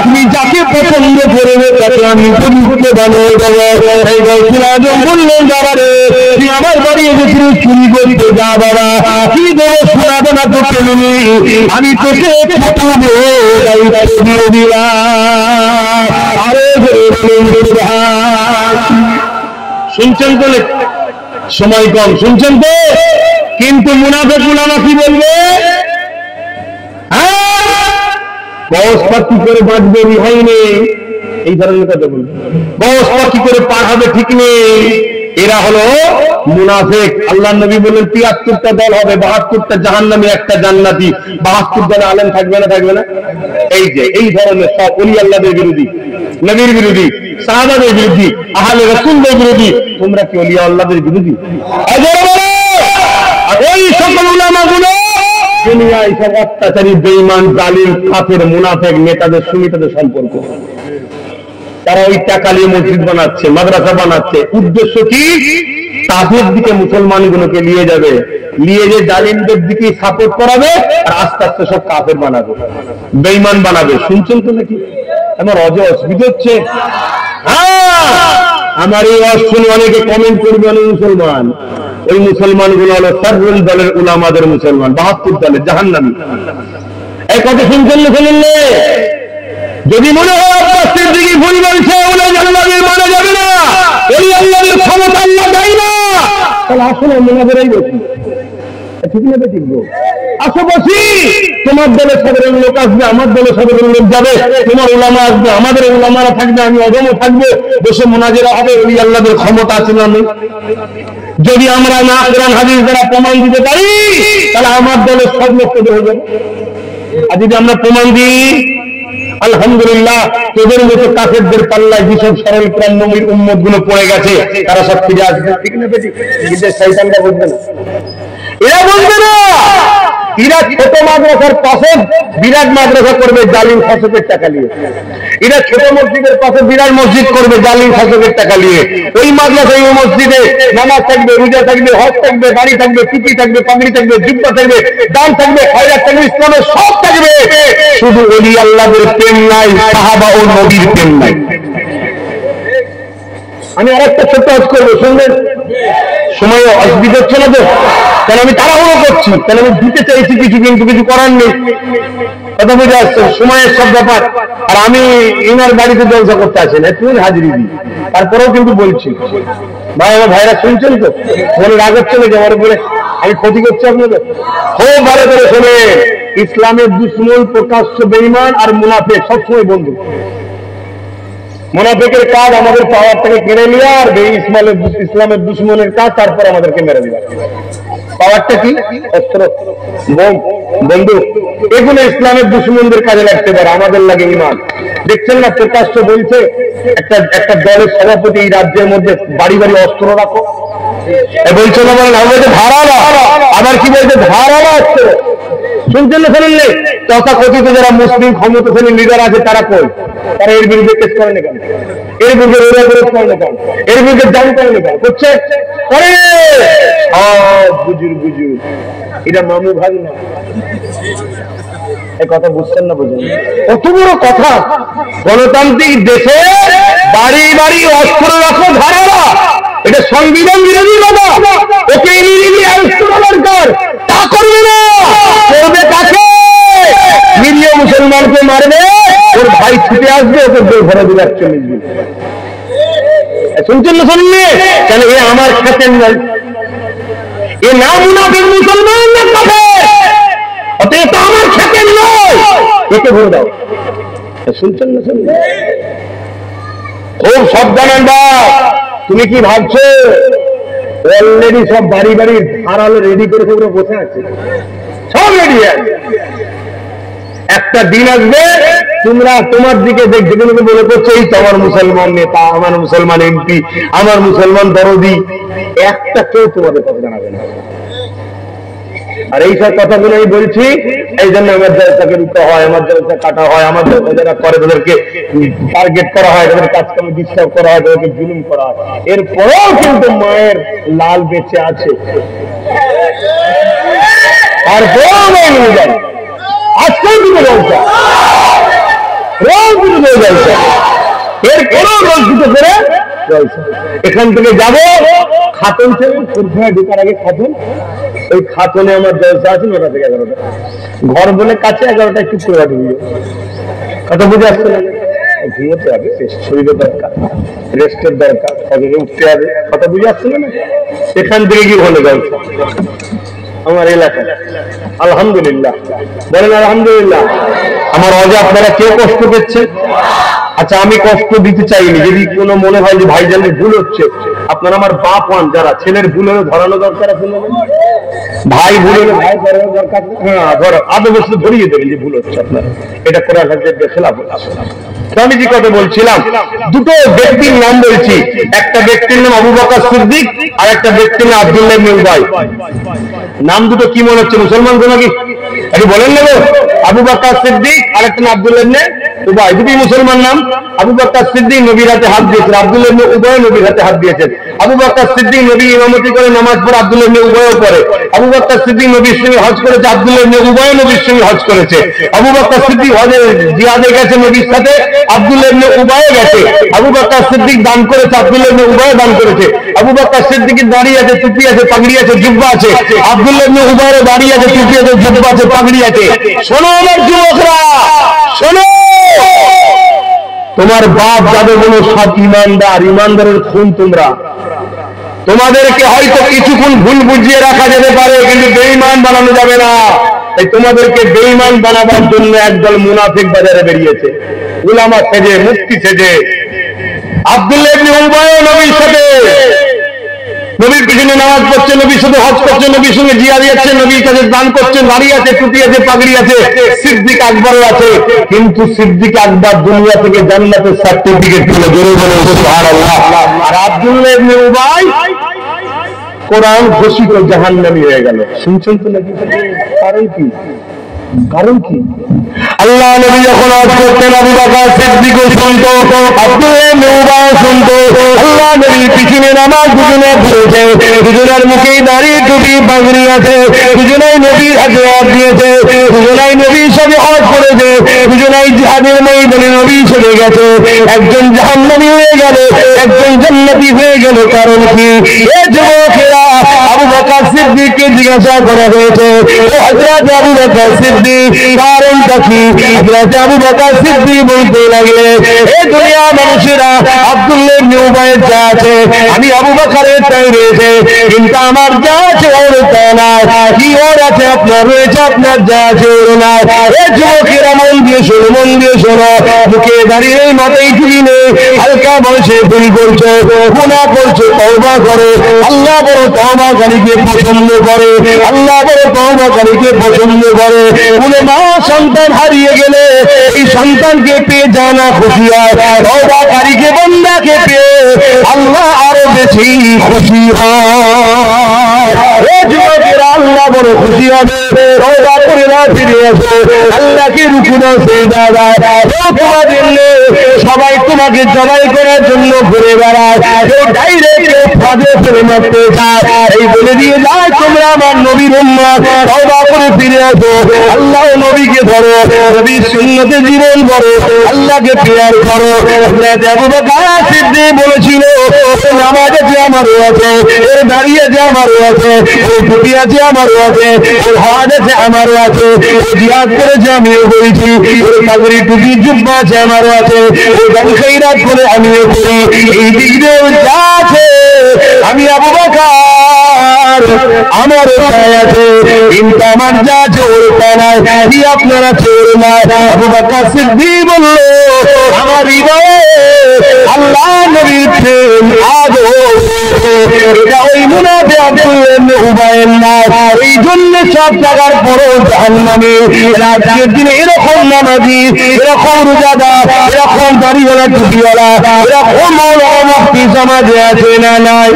তুমি যাকে পছন্দ করবে তাকে আমি উপযুক্ত বানিয়ে দেবো এই গৌসুল আজম বললেন বাবারে তুই আমার বাড়ি এসেছিলি চুরি করতে যা বাবা কি দেবো শোনাবো না তোকে আমি তোকে দায়িত্ব দিয়ে দিলাম আরে শুনছেন তো সময় কম শুনছেন তো কিন্তু মুনাফিক উলামা কি বলবে বয়সটা কি করে বাঁচবে রিহাই নেই এই ধরনের কথা বলবে বয়সটা কি করে পার হবে ঠিক নেই এরা হলো মুনাফিক। আল্লাহ নবী বললেন ৭৩টা দল হবে, ৭২টা জাহান্নামী, একটা জান্নাতি। ৭২ দলে আলেম থাকবে না, থাকবে না? এই যে এই ধরনের সব ওলি আল্লাহদের বিরোধী, নবীর বিরোধী, সাহাবাদের বিরোধী, আহলে রাসূলদের বিরোধী। তোমরা কি ওলি আল্লাহদের বিরোধী? ওই সকল উলামাগুলো দুনিয়ায় সব অত্যাচারী, বেঈমান, জালিম, কাফের, মুনাফিক নেতাদের সুনিতাদের সম্পর্ক। তারা ওই টাকা নিয়ে মসজিদ বানাচ্ছে, মাদ্রাসা বানাচ্ছে। উদ্দেশ্য কি? তাদের দিকে মুসলমানগুলোকে নিয়ে যাবে, নিয়ে যে জালিমদের দিকে সাপোর্ট করাবে, আর আস্তে আস্তে সব কাফের বানাবে, বেঈমান বানাবে। শুনছেন তো নাকি? আমার অসুবিধা হচ্ছে। আমার এই ওয়াজ শুনে অনেকে কমেন্ট করবে অনেক মুসলমান। ওই মুসলমানগুলো হলো সাররুল দলের উলামাদের মুসলমান, ৭২ দলের জাহান্নামী। এই কথা শুনছেন না? শুনলেন? যদি মনে হয় আব্বাস সিদ্দিকী ভুল বলছে, ওলি আল্লাহদের মানা যাবে না, ওলি আল্লাহদের ক্ষমতা আল্লাহ দেয় না, তাহলে আসলে মুনাফিকরাই বসি। ঠিক না? ঠিক গো, আসো বসি। তোমার দলে সাধারণ লোক আসবে, আমার দলে সাধারণ লোক যাবে, তোমার উলামা আসবে, আমাদের উলামারা থাকবে, আমি অদমও থাকবে, বসে মুনাজারা হবে। ওলি আল্লাহদের ক্ষমতা আছে না? নেই। যদি আমরা না কোরআন হাদিস দ্বারা প্রমাণ দিতে পারি, তাহলে আমার দলের সব লোককে হয়ে যাবে। আর যদি আমরা প্রমাণ দিই, আলহামদুলিল্লাহ, তোদের মতো কাফেরদের পাল্লায় যেসব সরল কোরআন নবীর উম্মত গুলো পড়ে গেছে, তারা সব ফিরে আসবে। ঠিক না? বিদেশ শয়তানরা বুঝবে না, এরা বুঝবে না। এরা ছোট মাদ্রাসার পাশে বিরাট মাদ্রাসা করবে জালিম শাসকের টাকা নিয়ে। এরা ছোট মসজিদের পাশে বিরাট মসজিদ করবে জালিম শাসকের টাকা নিয়ে। ওই মাদ্রাসায়, ওই মসজিদে নামাজ থাকবে, রোজা থাকবে, হজ থাকবে, গাড়ি থাকবে, টুপি থাকবে, পাগড়ি থাকবে, জুব্বা থাকবে, দান থাকবে, খয়রাত থাকবে, ইসলামের সব থাকবে। শুধু ওলি আল্লাহদের প্রেম নাই, সাহাবা ও নবীর প্রেম নাই। আমি আরেকটা ছোট্ট কাজ করবো, শুনবেন? সময় অসুবিধা হচ্ছে না তো? কেন আমি তাড়াহুড়ো করছি, কেন আমি দিতে চাইছি কিছু, কিন্তু কিছু করার নেই। কথা বুঝে আসছে? সময়ের সব ব্যাপার। আর আমি ইনার বাড়িতে জলসা করতে আসি না, তুই হাজিরি দিই, তারপরেও কিন্তু বলছি। ভাই, আমার ভাইরা শুনছেন তো? মনে রাগ হচ্ছে নাকি আমার উপরে? আমি ক্ষতি করছি আপনাদের? খুব ভালো করে শোনে, ইসলামের দুশ্মন প্রকাশ্য বেঈমান আর মুনাফিক সবসময় বন্ধু। মুনাফিকের কাজ আমাদের পাওয়ার থেকে কেড়ে নেওয়া, আর ইসলামের দুশ্মনের কাজ তারপর আমাদেরকে মেরে দেওয়া। পাওয়ারটা কি? অস্ত্র, বোম, বন্দুক, এগুলো ইসলামের দুশ্মনদের কাজে লাগতে পারে, আমাদের লাগে ইমান। দেখছেন না প্রকাশ্য বলছে একটা দলের সভাপতি এই রাজ্যের মধ্যে বাড়ি বাড়ি অস্ত্র রাখো, বলছে না? বলেন আমাদের ধারালা, আবার কি বলছে? ধারালা অস্ত্র। শুনছেন না? শুনলেন? তথাকথিত যারা মুসলিম ক্ষমতাশালী লিডার আছে, তারা কই? তারা এর বিরুদ্ধে কেস করে না কেন? এর বিরুদ্ধে বিরোধ করে না কেন? এর বিরুদ্ধে দান করে না কেন? করছে, করে। বুঝুর এটা মামু ভাই না। এই কথা বুঝছেন না? বুঝেন? কত বড় কথা! গণতান্ত্রিক দেশে বাড়ি বাড়ি অস্ত্র রাখো, ধারালা। এটা সংবিধান বিরোধী বাবা। ওকে অস্ত্র দরকার, তা করবে না। করবে কাকে? নিরীহ মুসলমানকে মারবে, ওর ভাই ছুটে আসবে, ওকে ঘরে দিবে ৪১ দিন। শুনছেন না? শুনলে কেন? এ আমার খেতেন নাই, এ না মুনাফিক মুসলমান না কাফের, অতএব তো আমার খেতেন নয়, একে ভরে দাও। শুনছেন না? শুনলে খুব সাবধান। তুমি কি ভাবছো? অলরেডি সব বাড়ি বাড়ি ধারালো রেডি করে সব বসে আছে, সব রেডি আছে। একটা দিন আসবে, তোমরা তোমার দিকে দেখবে, তোমাকে মনে করছো এই তো আমার মুসলমান নেতা, আমার মুসলমান এমপি, আমার মুসলমান দরদি। একটা কেউ তোমাদের কথা জানাবে না। আর এইসব কথাগুলো আমি বলছি এই জন্য আমার জলসাকে রুখতে হয়, আমার জলসা কাটা হয়, আমার জলসা যারা করে তাদেরকে টার্গেট করা হয়, তাদের কাজকর্ম ডিস্টার্ব করা হয়, তাদেরকে জুলুম করা হয়। এরপরেও কিন্তু মায়ের লাল বেঁচে আছে, তারপরেও নিয়ে যায়। আজকেও দুটো জলসা, রোজ দুটো জলসা, এরপরেও রোজ দুটো করে জলসা। এখান থেকে যাবো খাতন থেকে, ঢোকার আগে খাতন, ওই খাতনে আমার জলসা আছে ৯টা থেকে ১১টা। ঘর বলে কাছে, ১১টায় চুপ করে ঢুকবে। কথা বুঝে আসছে না? ঘুমোতে হবে, শরীরের দরকার, রেস্টের দরকার, সকালে উঠতে হবে। কথা বুঝে আসছে না? এখান থেকে কি হলো জলসা আমার এলাকায়? আলহামদুলিল্লাহ, বলেন আলহামদুলিল্লাহ। আমার অজা আপনারা কেউ কষ্ট পেচ্ছে? আচ্ছা আমি কষ্ট দিতে চাইনি, যদি কোনো মনে হয় যে ভাইজানের ভুল হচ্ছে, আপনারা আমার বাপ হন, যারা ছেলের ভুল হলে ধরানো দরকার আছে না? ভাই ভুল হলে ভাই ধরানো দরকার, হ্যাঁ ধরো আধা বছর ধরিয়ে দেবেন যে ভুল হচ্ছে আপনার, এটা কোরআন হাদিসের খেলাফ হচ্ছে। আমি যে কথা বলছিলাম, দুটো ব্যক্তির নাম বলছি, একটা ব্যক্তির নাম আবু বকর সিদ্দিক আর একটা ব্যক্তির নাম আব্দুল্লাহ ইবনে উবাই। নাম দুটো কি মনে হচ্ছে, মুসলমান তো নাকি? একটু বলেন না গো। আবু বকর সিদ্দিক আর একটা নাম আব্দুল্লাহ ইবনে উবাই, দুটি মুসলমান নাম। আবু বকর সিদ্দিক নবীর হাতে হাত দিয়েছেন, আব্দুল্লাহ ইবনে উবাই নবীর হাতে হাত দিয়েছেন। আবু বকর সিদ্দিক নবী ইমামতি করে নামাজ পড়ে, আব্দুল্লাহ ইবনে উবাইও পড়ে। আবু বকর সিদ্দিক নবীর সঙ্গে হজ করেছে, আব্দুল্লাহ ইবনে উবাই নবীর সঙ্গে হজ করেছে। আবু বকর সিদ্দিক হজে জিহাদে গেছে নবীর সাথে, আব্দুল্লাহ ইবনে উবাইও গেছে। আবু বকর সিদ্দিক দান করেছে, আব্দুল্লাহ ইবনে উবাইও দান করেছে। আবু বকর সিদ্দিকের দাড়ি আছে, টুপি আছে, পাগড়ি আছে, জিহ্বা আছে। আব্দুল্লাহ ইবনে উবাইয়ের দাড়ি আছে, টুপি আছে, জিহ্বা আছে, পাগড়ি আছে। শোনো আমার যুবকরা, শোনো, তোমার বাপ যাবে বলো সব ইমানদার, ইমানদারের খুন তোমরা। তোমাদেরকে হয়তো কিছুক্ষণ ভুল বুঝিয়ে রাখা যেতে পারে, কিন্তু বেঈমান বানানো যাবে না। তাই তোমাদেরকে বেঈমান বানাবার জন্য একদল মুনাফিক বাজারে বেরিয়েছে, উলামা সেজে, মুফতি সেজে। আব্দুল্লাহ ইবনে উবাই নবীর সাথে, নবীর পিছনে নামাজ পড়ছে, নবীর সাথে হজ করছে, নবীর সঙ্গে জিহাদ যাচ্ছে, নবীর কাছে দান করছে, দাড়ি আছে, টুপি আছে, পাগড়ি আছে, সিদ্দিক আকবরও আছে। কিন্তু সিদ্দিক আকবর দুনিয়া থেকে জান্নাতের সার্টিফিকেট পেল, জোরে বলে সুবহানাল্লাহ। আর আব্দুল্লাহ ইবনে উবাই কোরআন ঘোষিত জাহান্নামী হয়ে গেল। শুনছেন তো নাকি? কারণ কি? কারণ কি? আল্লাহ নবী যখন হজ করতেন, আবু বকর সিদ্দিকও শুনতো, আব্দুল্লাহ ইবনে উবাই শুনতো। আল্লাহ নবীর পিছনে নামাজ দুজনে পড়েছে, দুজনের মুখে দাড়ি, টুপি, পাগড়ি আছে, দুজনেই নবীর হাতে হাত দিয়েছে, দুজনেই নবীর সাথে হজ করেছে, দুজনেই জিহাদের ময়দানে নবী চলে গেছে। একজন জাহান্নামী হয়ে গেল, একজন জান্নাতি হয়ে গেল। কারণ কি? এ যুবকেরা, আবু বকর সিদ্দিককে জিজ্ঞাসা করা হয়েছে, হযরত আবু বকর সিদ্দিক কারণটা কি? হযরত আবু বকর সিদ্দিক বলতে লাগলেন, এই দুনিয়ার মানুষেরা আব্দুল্লাহ ইবনে উবাইয়ের যা আছে আমি আবু বকরের তাই রয়েছে, কিন্তু আমার যা আছে ওর তা না। কি ওর আছে আপনার রয়েছে, আপনার যা আছে ওর না। এই যুবকেরা মন দিয়ে শোনো, মন দিয়ে শোনো। মুখে দাঁড়িয়ে মাথায় চুরি নেই, হালকা বয়সে ভুল করছো, গুনাহ করছো, তওবা করো। আল্লাহ বড় তওবাকারীকে পছন্দ করে, আল্লাহ বড় তওবাকারীকে পছন্দ করে। বলে মা সন্তান হারিয়ে গেলে এই সন্তানকে পেয়ে জানা খুশি হয়, তওবাকারীকে, বান্দাকে পেয়ে আল্লাহ আরো বেশি খুশি হয়। ও যুবকেরা, আল্লাহ বড় খুশি হবে। তওবা করে না ফিরে এসো, আল্লাহকে রুকু দাও, সিজদা দাও। তোমাদের সবাই তোমাকে জবাই করার জন্য ঘুরে বেড়ায়, কেউ ডাইরেক্ট, কেউ ফাঁদে ফেলে মারতে চায়। এই বলে দিয়ে যায়, তোমরা আমার নবীর উম্মত, তওবা করে ফিরে আসো, আল্লাহ নবীকে ধরো, নবীর সুন্নতে জীবন করো, আল্লাহকে প্রেয়ার করো। হযরত আবু বকর সিদ্দিক বলেছিল, নামাজ আছে আমারও আছে, এর দাঁড়িয়ে আছে আমারও আছে, ওর টুপি আছে আমারও আছে, ওর হজ আছে আমারও আছে, জিহাদ করেছে আমিও করেছি, ওর পাগড়ি, টুপি, জুব্বা আছে আমারও আছে, ওর দান খৈরাত করে আমিও করি। এই দিক দিয়ে যা আছে আমি আবু বকর আমারও তাই আছে, কিন্তু আমার যা আছে ওর তা নাই। কি আপনার আছে ওর নাই? আবু বকর সিদ্দিক বলল, আমার হৃদয়ে আল্লাহ নবীর প্রেম আজও, এটা ওই মুনাফিক আব্দুল্লাহ ইবনে উবাইয়ের না। এই জন্য সব জায়গার পরও জাহান্নামী। আজকের দিনে এরকম নামাজি, এরকম রোজাদার, এরকম দাড়িওয়ালা, টুপিওয়ালা, এরকম মাওলানা মুফতি সমাজে আছে না নাই?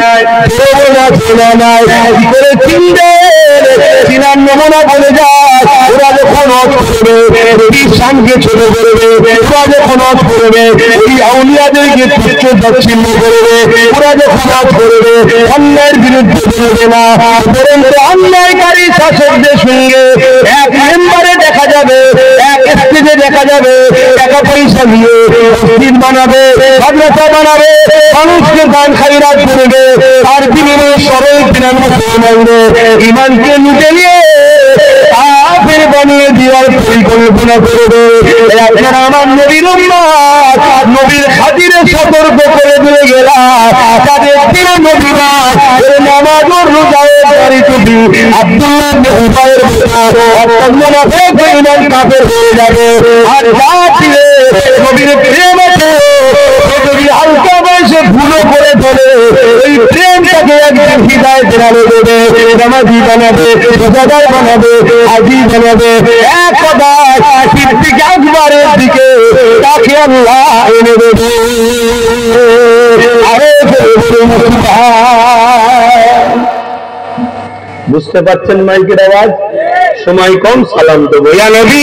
আছে না নাই? কি করে চিনবেন? চিনার নমুনা বলে যায়, ওরা যখন হজ করবে নবীর শানকে ছোট করবে, ওরা যখন হজ করবে এই আউলিয়াদেরকে তুচ্ছ তাচ্ছিল্য করবে, ওরা যখন হজ করবে অন্যায়ের বিরুদ্ধে বলবে না, বরং অন্যায়কারী শাসকদের সঙ্গে এক মেম্বারে দেখা যাবে, এক স্টেজে দেখা যাবে, টাকা পয়সা নিয়ে মসজিদ বানাবে, মাদ্রাসা বানাবে, মানুষকে দান খয়রাত করবে, তার বিনিময়ে সরল কিনার মুসলমানদের ইমানকে লুটে নিয়ে কাফের বানিয়ে দেওয়ার পরিকল্পনা করবে। আপনারা আমার নবীর উম্মত, নবীর খাতিরে সতর্ক করে দিয়ে গেলাম, তাদের প্রিয় নবীরা নামাজ ও রোজায় দাড়ি টুপি আব্দুল্লাহ ইবনে উবাইয়ের মুনাফিক ইমান কাফের হয়ে যাবে। আর যা ছিলে নবীর প্রেম আছে, যদি হালকা বয়সে ভুলও করে ধরে ওই প্রেমটাকে একদিন হিদায়াতের আলো দেবে, নামাজি বানাবে, রোজাদার বানাবে, হাজী বানাবে। এক কথায় সিদ্দিক আকবরের দিকে তাকে আল্লাহ এনে দেবে। বুঝতে পারছেন মাইকের আওয়াজ? সময় কম, সালাম দেবো। ইয়া নবী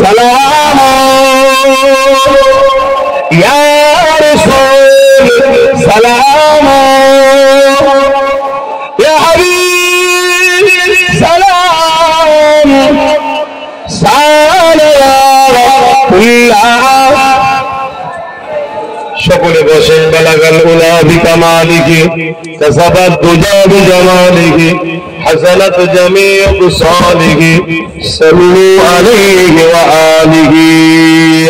سلام يا رسول سلام يا حبيب سلام সকলে বসেন। বালাগাল উলা বিকামালিহি কাসাবাত দুজা বিজামালিহি হাসানাত জামিউ বিসালিহি সাল্লু আলাইহি ওয়া আলিহি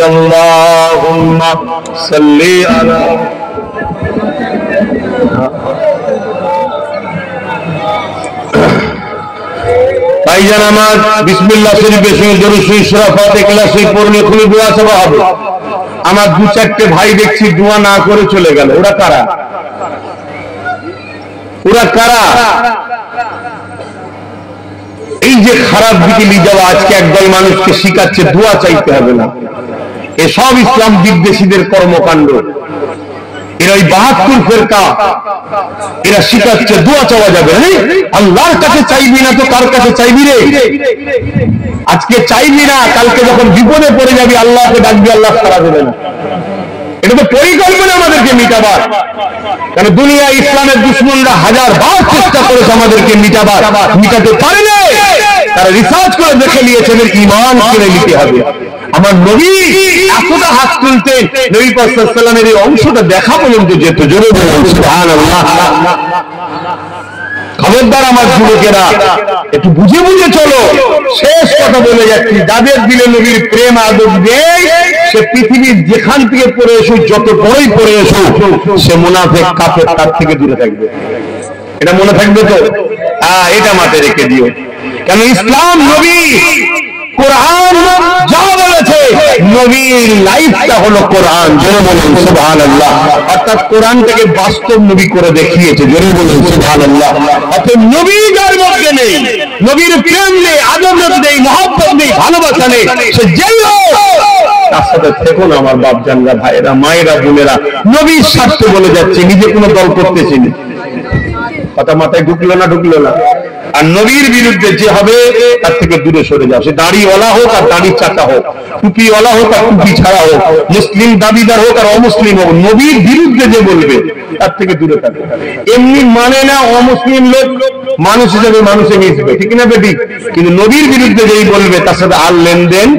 আল্লাহুম্মা সাল্লি আলা ভাইজান আমার বিসমিল্লাহ শরীফের সঙ্গে দরুদ শরীফ সূরা ফাতিহা ইখলাস শরীফ পড়লে খুলে দোয়া চাওয়া হবে। আমার দু চারটে ভাই দেখছি দোয়া না করে চলে গেল। ওরা কারা? ওরা কারা? এই যে খারাপ দিকে নিয়ে যাওয়া আজকে একদল মানুষকে শিখাচ্ছে দোয়া চাইতে হবে না। এসব ইসলাম বিদ্বেষীদের কর্মকাণ্ড। এরা ওই ৭২ ফেরকা, এরা শিখাচ্ছে দোয়া চাওয়া যাবে না। আল্লাহর কাছে চাইবি না তো কার কাছে চাইবি রে? আজকে চাইবি না, কালকে যখন বিপদে পড়ে যাবি আল্লাহকে ডাকবি, আল্লাহ সাড়া দেবে না। এটা তো পরিকল্পনা আমাদেরকে মিটাবার। কারণ দুনিয়া ইসলামের দুশ্মনরা ১০০০ বার চেষ্টা করেছে আমাদেরকে মিটাবার, মিটাতে পারে না। তারা রিসার্চ করে দেখে নিয়েছেন ঈমান কিনে নিতে হবে। আমার নবী এতটা হাত তুলতেন, নবী পাক সাল্লাল্লাহু আলাইহি ওয়াসাল্লামের এই অংশটা দেখা পর্যন্ত যেত। জোরে বলুন সুবহানাল্লাহ। খবরদার আমার যুবকেরা, একটু বুঝে বুঝে চলো। শেষ কথা বলে যাচ্ছি, যাদের দিলে নবীর প্রেম আদব দেয়, সে পৃথিবীর যেখান থেকে পড়ে এসো, যত বড়ই পড়ে এসো, সে মুনাফিক কাফের, তার থেকে দূরে থাকবে। এটা মনে থাকবে তো? এটা মাথায় রেখে দিও। কেন ইসলাম, নবী, কোরআন যা বলেছে, নবীর লাইফটা হলো কোরআন। জোরে বলুন সুবহানাল্লাহ। অর্থাৎ কোরআনটাকে বাস্তব নবী করে দেখিয়েছে। জোরে বলুন সুবহানাল্লাহ। অর্থাৎ নবী যার মধ্যে নেই, নবীর প্রেম নেই, আদব নেই, মহব্বত নেই, ভালোবাসা নেই, সে যেই হোক তার সাথে থেকো না। আমার বাপ জানরা, ভাইয়েরা, মায়েরা, বোনেরা, নবীর স্বার্থে বলে যাচ্ছে, নিজে কোনো দল করতেছি না। কথা মাথায় ঢুকলো না? ঢুকলো না? আর নবীর বিরুদ্ধে যে হবে তার থেকে দূরে সরে যাও। সে দাড়িওয়ালা হোক আর দাড়ি চাকা হোক, টুপিওয়ালা হোক আর টুপি ছাড়া হোক, মুসলিম দাবিদার হোক আর অমুসলিম হোক, নবীর বিরুদ্ধে যে বলবে তার থেকে দূরে থাকবে। এমনি মানে না অমুসলিম লোক মানুষ হিসেবে মানুষে মিশবে, ঠিক না বেটি? কিন্তু নবীর বিরুদ্ধে যেই বলবে তার সাথে আর লেনদেন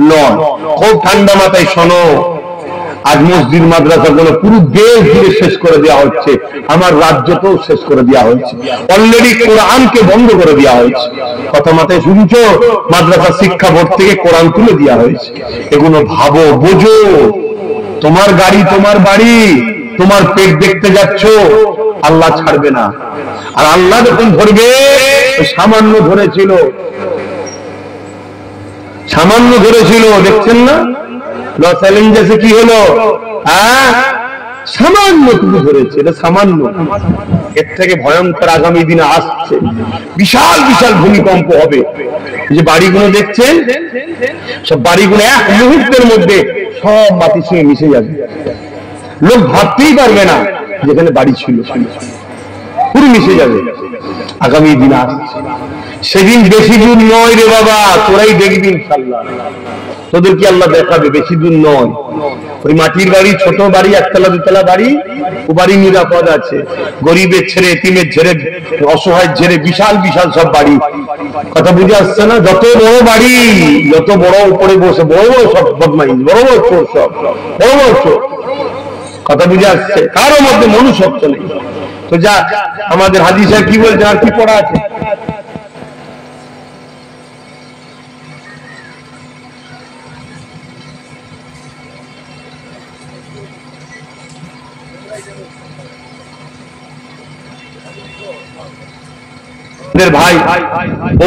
নয়। খুব ঠান্ডা মাথায় শোনো। আজ মসজিদ মাদ্রাসা গুলো পুরো দেশ জুড়ে শেষ করে দেওয়া হচ্ছে, আমার রাজ্যতেও শেষ করে দেওয়া হয়েছে। অলরেডি কোরআনকে বন্ধ করে দেওয়া হয়েছে। কথা মাথায় শুনছো? মাদ্রাসা শিক্ষা বোর্ড থেকে কোরআন তুলে দেওয়া হয়েছে। এগুলো ভাবো, বোঝো। তোমার গাড়ি, তোমার বাড়ি, তোমার পেট দেখতে যাচ্ছ, আল্লাহ ছাড়বে না। আর আল্লাহ যখন ধরবে, সামান্য ধরেছিল, সামান্য ধরেছিল, দেখছেন না? লস অ্যাঞ্জেলেসে কি হলো? সামান্য টুকু ধরেছে, এটা সামান্য। এর থেকে ভয়ঙ্কর আগামী দিনে আসছে, বিশাল বিশাল ভূমিকম্প হবে। যে বাড়িগুলো দেখছেন, সব বাড়িগুলো এক মুহূর্তের মধ্যে সব মাটির সঙ্গে মিশে যাবে। লোক ভাবতেই পারবে না যেখানে বাড়ি ছিল, পুরো মিশে যাবে। আগামী দিন আসছে। সেদিন বেশি দূর নয় রে বাবা, তোরাই দেখবি ইনশাআল্লাহ, তোদেরকে আল্লাহ দেখাবে, বেশি দূর নয়। ওই মাটির বাড়ি, ছোট বাড়ি, একতলা দুতলা বাড়ি, ও বাড়ি নিরাপদ আছে। গরিবের ছেড়ে, এতিমের ছেড়ে, অসহায় ছেড়ে, বিশাল বিশাল সব বাড়ি। কথা বুঝে আসছে না? যত বড় বাড়ি, যত বড় উপরে বসে বড় বড় সব বদমাইশ, বড় বড় চোর, সব বড় বড় চোর। কথা বুঝে আসছে? কারোর মধ্যে মনুষ্যত্ব নেই। তো যা, আমাদের হাজী সাহেব কি বলছে, আর কি পড়া আছে? ভাই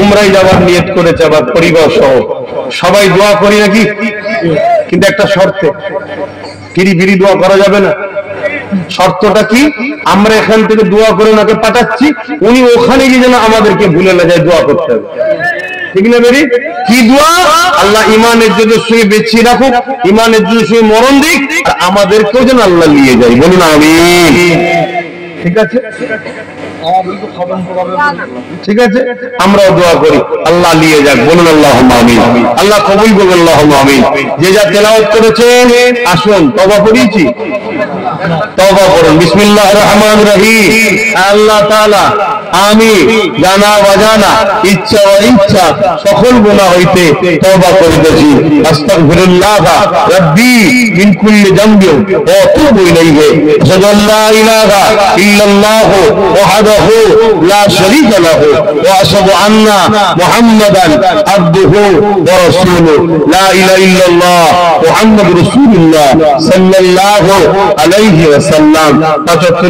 উমরায় যাওয়ার নিয়ত করেছে, আবার পরিবার সহ সবাই দোয়া করি নাকি, কিন্তু একটা শর্তে, ফিরি ফিরি দোয়া করা যাবে না। শর্তটা কি? আমরা এখান থেকে দোয়া করে ওনাকে পাঠাচ্ছি, উনি ওখানে গিয়ে যেন আমাদেরকে ভুলে না যায়, দোয়া করতে হবে, ঠিক না বেরি? কি দোয়া? আল্লাহ ইমানের যুদ্ধের সঙ্গে বেঁচিয়ে রাখুক, ইমানের যুদ্ধের সঙ্গে মরণ দিক, আর আমাদেরকেও যেন আল্লাহ নিয়ে যায়, বলুন আমিন। ঠিক আছে, ঠিক আছে, আমরাও দোয়া করি আল্লাহ নিয়ে যাক, বলুন আল্লাহুম্মা আমিন। আল্লাহ কবুল করুন, আল্লাহুম্মা আমিন। যে যা তেলাওয়াত করেছেন, আসুন তওবা করেছি, তওবা করুন। বিসমিল্লাহির রহমানির রহিম। আল্লাহ তাআলা, আমি জানা অজানা, ইচ্ছা অনিচ্ছা সকল গুনাহ হইতে তওবা করিতেছি। আস্তাগফিরুল্লাহ রাব্বি মিন কুল্লি যামবি ওয়া আতুবু ইলাইহি। আশহাদু আল্লা ইলাহা ইল্লাল্লাহু ওয়াহদাহু লা শারীকা লাহু ওয়া আশহাদু আন্না মুহাম্মাদান আবদুহু ওয়া রাসূলুহু। লা ইলাহা ইল্লাল্লাহ মুহাম্মাদুর রাসূলুল্লাহ সাল্লাল্লাহু আলাইহি ওয়াসাল্লাম। পাঁচ ওয়াক্ত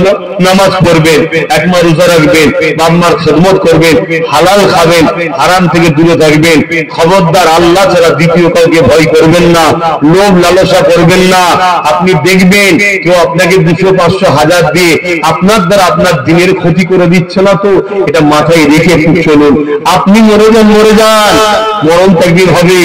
নামাজ পড়বেন, এক মাস রোজা রাখবেন, বাপ মার খেদমত করবেন, হালাল খাবেন, হারাম থেকে দূরে থাকবেন। খবরদার আল্লাহ ছাড়া দ্বিতীয় কাউকে ভয় করবেন না, লোভ লালসা করবেন না। আপনি দেখবেন কেউ আপনাকে 200, 500, 1000 দিয়ে আপনার দ্বারা আপনার দিনের ক্ষতি করে দিচ্ছে না, তো এটা মাথায় রেখে চলুন। আপনি মরে যান, মরে যান, মরণ একদিন হবে,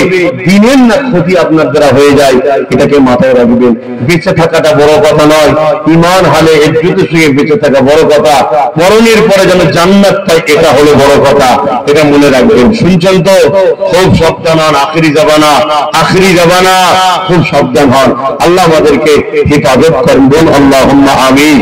দিনের না ক্ষতি আপনার দ্বারা হয়ে যায়, এটাকে মাথায় রাখবেন। বেঁচে থাকাটা বড় কথা নয়, ঈমান হালে ইজ্জতের সঙ্গে বেঁচে থাকা বড় কথা। মরণের পরে যেন জান্নাত পাই, এটা হলো বড় কথা, এটা মনে রাখবেন। শুনছেন তো? খুব সাবধান হন, আখিরি জামানা, আখিরি জামানা, খুব সাবধান হন। আল্লাহ আমাদেরকে হেফাজত করেন, বল আল্লাহুম্মা আমিন।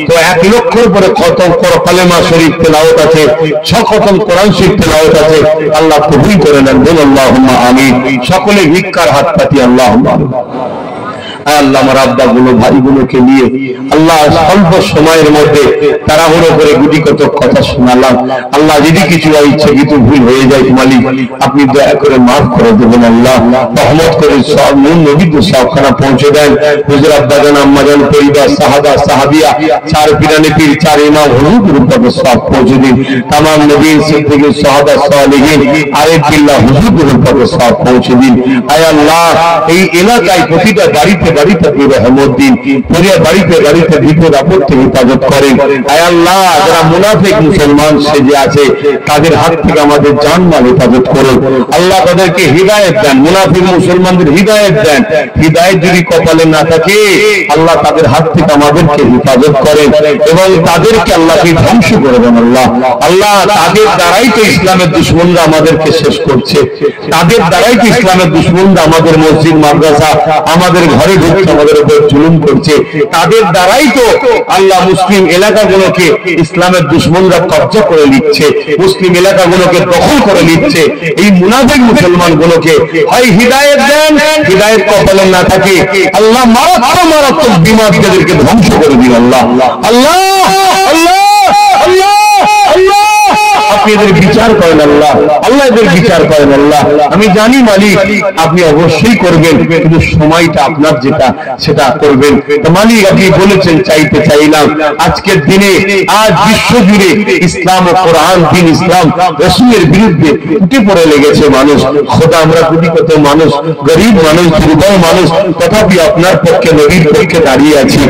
তো 1 লক্ষের পরে খতম কালেমা শরীফ তেলাওয়াত আছে, 6 খতম কোরআন শরীফ তেলাওয়াত আছে। আল্লাহ কবুল করে নেন, বল আল্লাহুম্মা আমিন। সকলে ভিক্ষার হাত পাতি আল্লাহুম্মা আমিন। আল্লাহ আমার আব্বাগুলো ভাইগুলোকে নিয়ে আল্লাহ স্বল্প সময়ের মধ্যে তাড়াহুড়ো করে গুটি কত কথা শোনালাম। আল্লাহ যদি কিছু ইচ্ছে কিছু ভুল হয়ে যায় মালিক, আপনি দয়া করে মাফ করে দেবেন। আল্লাহ রহমত করে সব নূর নবীদের সবখানা পৌঁছে দেন। হুজুর আব্বাজান আম্মাজান পরিবার সাহাবা সাহাবিয়া, 4 পিরানে পীর, 4 ইমাম হুজুর উপরে সব পৌঁছে দিন। তামাম নবী সিদ্দিক সাহাবা সালেহিন আরিফ বিল্লাহ হুজুর উপরে সব পৌঁছে দিন। আয় আল্লাহ, এই এলাকায় প্রতিটা বাড়িতে বাড়িতে রহমত দিন, পুরিয়া বাড়িতে বাড়িতে বিপদ আপদ থেকে হেফাজত করেন। আয় আল্লাহ, যারা মুনাফিক মুসলমান সেজে আছে তাদের হাত থেকে আমাদের জানমাল হেফাজত করুন। আল্লাহ তাদেরকে হিদায়াত দেন, মুনাফিক মুসলমানদের হিদায়াত দেন। হিদায়াত যদি কপালে না থাকে, আল্লাহ তাদের হাত থেকে আমাদেরকে হেফাজত করেন এবং তাদেরকে আল্লাহকে ধ্বংস করে দেন। আল্লাহ আল্লাহ, তাদের দ্বারাই তো ইসলামের দুশমনরা আমাদেরকে শেষ করছে, তাদের দ্বারাই তো ইসলামের দুশমনরা আমাদের মসজিদ মাদ্রাসা আমাদের ঘরে ঢুকছে, আমাদের উপর জুলুম করছে, তাদের দ্বারাই তো আল্লাহ মুসলিম এলাকাগুলোকে ইসলামের দুশমনরা কব্জা করে নিচ্ছে, মুসলিম এলাকাগুলোকে দখল করে নিচ্ছে। এই মুনাফিক মুসলমানগুলোকে হয় হিদায়াত দেন, হিদায়াত কপালে না থাকে আল্লাহ মারাত্মক মারাত্মক বিমার তাদেরকে ধ্বংস করে দিন। আল্লাহ আল্লাহ আল্লাহ আল্লাহ আল্লাহ, আপনি এদের বিচার করেন আল্লাহ, আল্লাহ এদের বিচার করেন আল্লাহ। আমি জানি মালিক আপনি অবশ্যই করবেন, কিন্তু সময়টা আপনার যেটা সেটা করবেন। মালিক আপনি বলেছেন চাইতে চাইলাম। আজকের দিনে আজ বিশ্ব জুড়ে ইসলাম ও কোরআন, দিন ইসলাম রাসূলের বিরুদ্ধে উঠে পড়ে লেগেছে মানুষ। খোদা, আমরা কোটি কত মানুষ, গরিব মানুষ, দুর্বল মানুষ, তথাপি আপনার পক্ষে নবীর পক্ষে দাঁড়িয়ে আছি।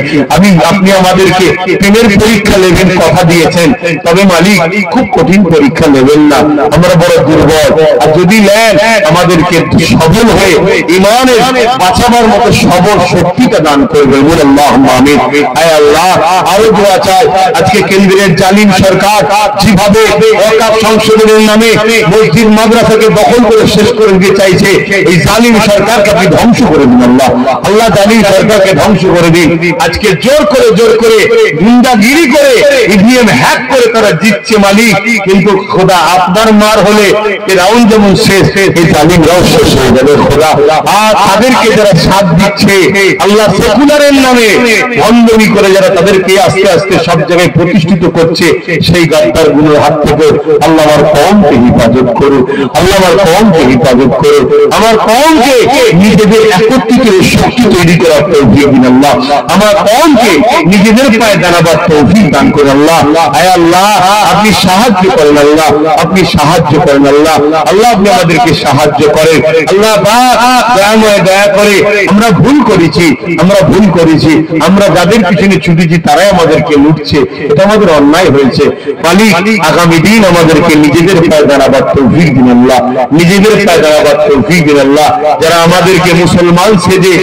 আপনি আমাদেরকে প্রেমের পরীক্ষা নেবেন কথা দিয়েছেন, তবে মালিক খুব কঠিন পরীক্ষা পরীক্ষা নেবেন না, আমরা বড় দুর্বল। আর যদি নেন আমাদেরকে সবল হয়ে ইমানের বাঁচাবার মতো সবল শক্তিটা দান করবে। বলে আল্লাহুম্মা আমিন। আয় আল্লাহ, আরো দোয়া চাই, আজকে কেন্দ্রের জালিম সরকার যেভাবে ওয়াকফ সংশোধনের নামে মসজিদ মাদ্রাসাকে দখল করে শেষ করে দিতে চাইছে, এই জালিম সরকারকে আপনি ধ্বংস করে দিন আল্লাহ। আল্লাহ জালিম সরকারকে ধ্বংস করে দিন। আজকে জোর করে গুন্ডাগিরি করে ইভিএম হ্যাক করে তারা জিতছে মালিক, কিন্তু খোদা আপনার মার হলে ফিরআউন যেমন শেষ, এই জালিমরাও শেষ হয়ে যাবে খোদা। আর তাদেরকে যারা সাথ দিচ্ছে আল্লাহ সেকুলারের নামে ভণ্ডামি করে যারা তাদেরকে আস্তে আস্তে সব জায়গায় প্রতিষ্ঠিত করছে, সেই গাদ্দার গুলোর হাত থেকে আল্লাহ আমার কওমকে হেফাজত করুন। আল্লাহ আমার কওমকে হেফাজত করুন। আমার কওমকে নিজেদের একত্রিত শক্তি তৈরি করার তৌফিক দিন আল্লাহ। আমার কওমকে নিজেদের পায়ে দাঁড়াবার তৌফিক দান করুন আল্লাহ। আয় আল্লাহ, আপনি সাহায্য করেন আল্লাহ, আপনি সাহায্য করেন আল্লাহ। আল্লাহ আপনি আমাদেরকে সাহায্য করেন আল্লাহ। দয়াময় দয়া করে, আমরা ভুল করেছি, আমরা যাদের পিছনে ছুটেছি তারাই আমাদেরকে লুটছে, এটা আমাদের অন্যায় হয়েছে মালিক। আগামী দিন আমাদেরকে নিজেদের পায়ে দাঁড়াবার তৌফিক দিন আল্লাহ, নিজেদের পায়ে দাঁড়াবার তৌফিক দিন আল্লাহ। যারা আমাদেরকে মুসলমান সেজে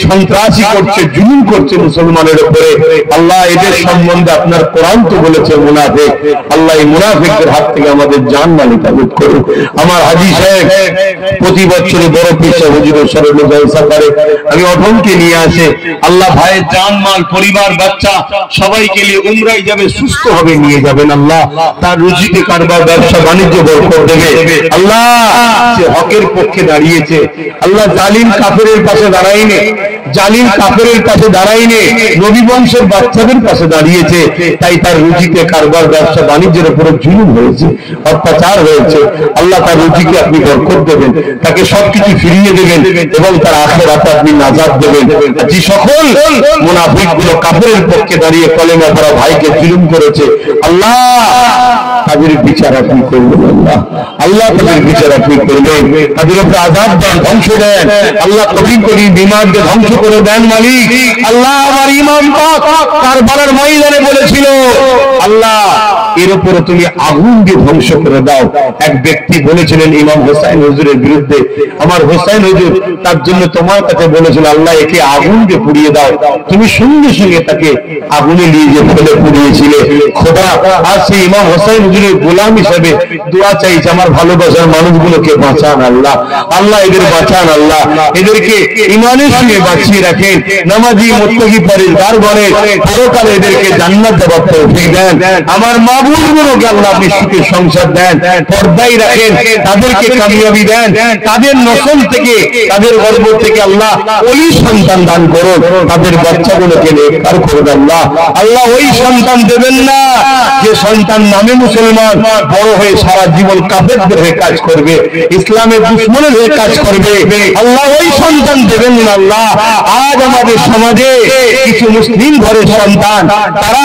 সন্ত্রাসী করছে, জুলুম করছে মুসলমানের উপরে, আল্লাহ এদের সম্বন্ধে আপনার কোরআন তো বলেছে মুনাফিক। আল্লাহ এই মুনাফিকদের হাত থেকে আমাদের জান মাল হেফাজত করুন। আমার হাজী সাহেব প্রতি বছরে বড় পিসা হুজুরের স্মরণে জলসা করে, আমি অঠনকে নিয়ে আসে, আল্লাহ ভাইয়ের জান মাল পরিবার বাচ্চা সবাইকে নিয়ে উমরায় যাবে, সুস্থ হবে নিয়ে যাবেন আল্লাহ। তার রুজিতে কারবার ব্যবসা বাণিজ্য বরকত দেবে আল্লাহ। সে হকের পক্ষে দাঁড়িয়েছে আল্লাহ, জালিম কাফেরের পাশে দাঁড়ায়নি, জালিম কাফেরের পাশে দাঁড়ায়নি, নবী বংশের বাচ্চাদের পাশে দাঁড়িয়েছে। তাই তার রুজিতে কারবার ব্যবসা বাণিজ্যের উপরে জুলুম হয়েছে, অত্যাচার হয়েছে। আল্লাহ তার রুজিকে আপনি বরকত দেবেন, তাকে সবকিছু ফিরিয়ে দেবেন এবং তার আখিরাতে আপনি নাজাত দেবেন। যে সকল মুনাফিকগুলো কাফেরের পক্ষে দাঁড়িয়ে কলেমা পড়া ভাইকে জুলুম করেছে আল্লাহ, তাদের বিচার আপনি করবেন আল্লাহ। আল্লাহ তাদের বিচার আপনি করবেন, তাদের উপরে আযাব দেন, ধ্বংস দেন আল্লাহ। কঠিন কঠিন বিমানকে ধ্বংস করে দেন মালিক আল্লাহ। আমার ইমাম পাক কারবালার ময়দানে বলেছিল আল্লাহ এর উপরে তুমি আগুন দিয়ে ধ্বংস করে দাও। এক ব্যক্তি বলেছিলেন ইমাম হোসাইন হুজুরের বিরুদ্ধে, আমার হোসাইন হুজুর তার জন্য তোমার কাছে বলেছিল আল্লাহ একে আগুন দিয়ে পুড়িয়ে দাও, তুমি সঙ্গে সঙ্গে তাকে আগুনে নিয়ে যে ফেলে পুড়িয়েছিলে খোদা। আর সেই ইমাম হোসাইন হুজুরের গোলাম হিসেবে দোয়া চাইছে, আমার ভালোবাসার মানুষগুলোকে বাঁচান আল্লাহ। আল্লাহ এদের বাঁচান আল্লাহ, এদেরকে ইমানের সঙ্গে বাঁচিয়ে রাখেন, নামাজি মুত্তাকি পরহেজগার বনে পরকালে এদেরকে জান্নাত দেওয়ার তৌফিক দেন। আমার মা বোনগুলোকে আল্লাহ আপনি সুখে সংসার দেন, পর্দায় রাখেন, তাদেরকে কামিয়াবি দেন, তাদের নসল থেকে তাদের গর্ভ থেকে আল্লাহ ওই সন্তান দান করুন, তাদের বাচ্চাগুলোকে নেককার করুন আল্লাহ। আল্লাহ ওই সন্তান দেবেন না যে সন্তান নামে মুসলমান, বড় হয়ে সারা জীবন কাফেরদের হয়ে কাজ করবে, ইসলামের দুশমনের হয়ে কাজ করবে। আল্লাহ ওই সন্তান দেবেন না আল্লাহ। আজ আমাদের সমাজে কিছু মুসলিম ঘরের সন্তান তারা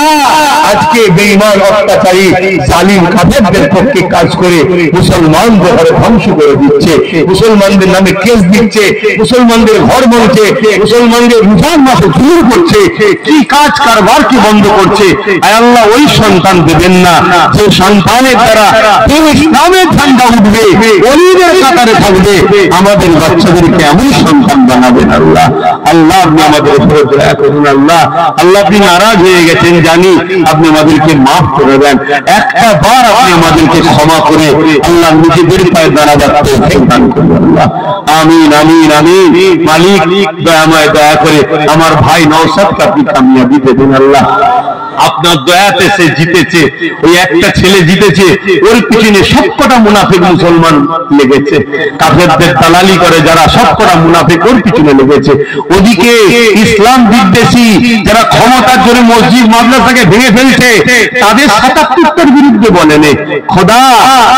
আজকে বেঈমান অত্যাচারী জালিম কাফেরদের পক্ষে কাজ করে মুসলমানদের ঘরে ধ্বংস করে দিচ্ছে, মুসলমানদের নামে কেস দিচ্ছে, মুসলমানদের ঘর ভাঙছে, মুসলমানদের রমজান মাসে জুলুম করছে, কি কাজ কারবার কি বন্ধ করছে। আয় আল্লাহ ওই সন্তান দেবেন না যে সন্তানের দ্বারা ইসলামের ঝান্ডা উঠবে, ওলিদের কাতারে থাকবে। আমাদের বাচ্চাদেরকে এমন সন্তান বানাবেন আল্লাহ। আল্লাহ আপনি আমাদের উপরে দয়া করুন আল্লাহ। আল্লাহ আপনি নারাজ হয়ে গেছেন জানি, আপনি আমাদেরকে মাফ করে দেন। একটা বার আপনি আমাদেরকে ক্ষমা করে আল্লাহ নিজেদের পায়ে দাঁড়াবার তৌফিক দান করুন আল্লাহ। আমিন আমিন আমিন। মালিক দয়াময় দয়া করে আমার ভাই নওশাদকে আপনি কামিয়াবি দেবেন আল্লাহ। আপনার দয়াতে সে জিতেছে, ওই একটা ছেলে জিতেছে, ওর পিছনে সবকটা মুনাফিক মুসলমান লেগেছে, কাফেরদের দালালি করে যারা সবকটা মুনাফিক ওর পিছনে লেগেছে। ওদিকে ইসলাম বিদ্বেষী যারা ক্ষমতার জন্য মসজিদ মাদ্রাসাকে ভেঙে ফেলছে, তাদের ৭৭টার বিরুদ্ধে বলেন খোদা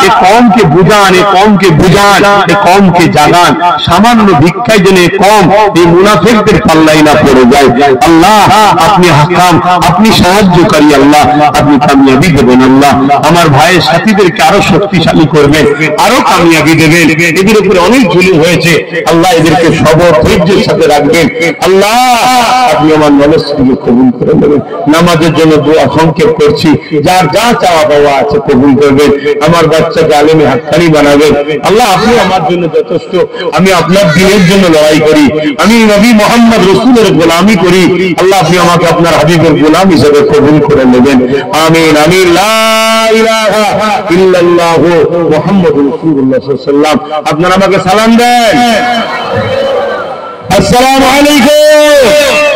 এ কওমকে বুঝান, এ কওমকে বুঝান, এ কওমকে জাগান। সামান্য ভিক্ষায় যেন কম এই মুনাফিকদের পাল্লাই না পড়ে যায়। আল্লাহ আপনি হাকাম, আপনি সাহায্য সাহায্যকারী আল্লাহ, আপনি কামিয়াবি দেবেন আল্লাহ। আমার ভাইয়ের সাথীদেরকে আরো শক্তিশালী করবেন, আরো কামিয়াবি দেবেন। এদের উপরে অনেক জুলুম হয়েছে আল্লাহ, এদেরকে সবর ধৈর্যের সাথে রাখবেন আল্লাহ। আপনি আমার নমস্কারকে কবুল করে নেবেন। নামাজের জন্য দোয়া সংক্ষেপ করছি, যার যা চাওয়া পাওয়া আছে কবুল করবেন। আমার বাচ্চাকে আলেমে হাক্কানি বানাবেন আল্লাহ। আপনি আমার জন্য যথেষ্ট। আমি আপনার দ্বীনের জন্য লড়াই করি, আমি নবী মুহাম্মদ রাসূলের গোলামি করি আল্লাহ। আপনি আমাকে আপনার হাবিবের গোলাম হিসেবে কবুল করে নেবেন। আমিন আমিন। লা ইলাহা ইল্লাল্লাহু মুহাম্মাদুর রাসূলুল্লাহ সাল্লাল্লাহু আলাইহি ওয়াসাল্লাম। আপনারা আমাকে সালাম দেন। আসসালামু আলাইকুম।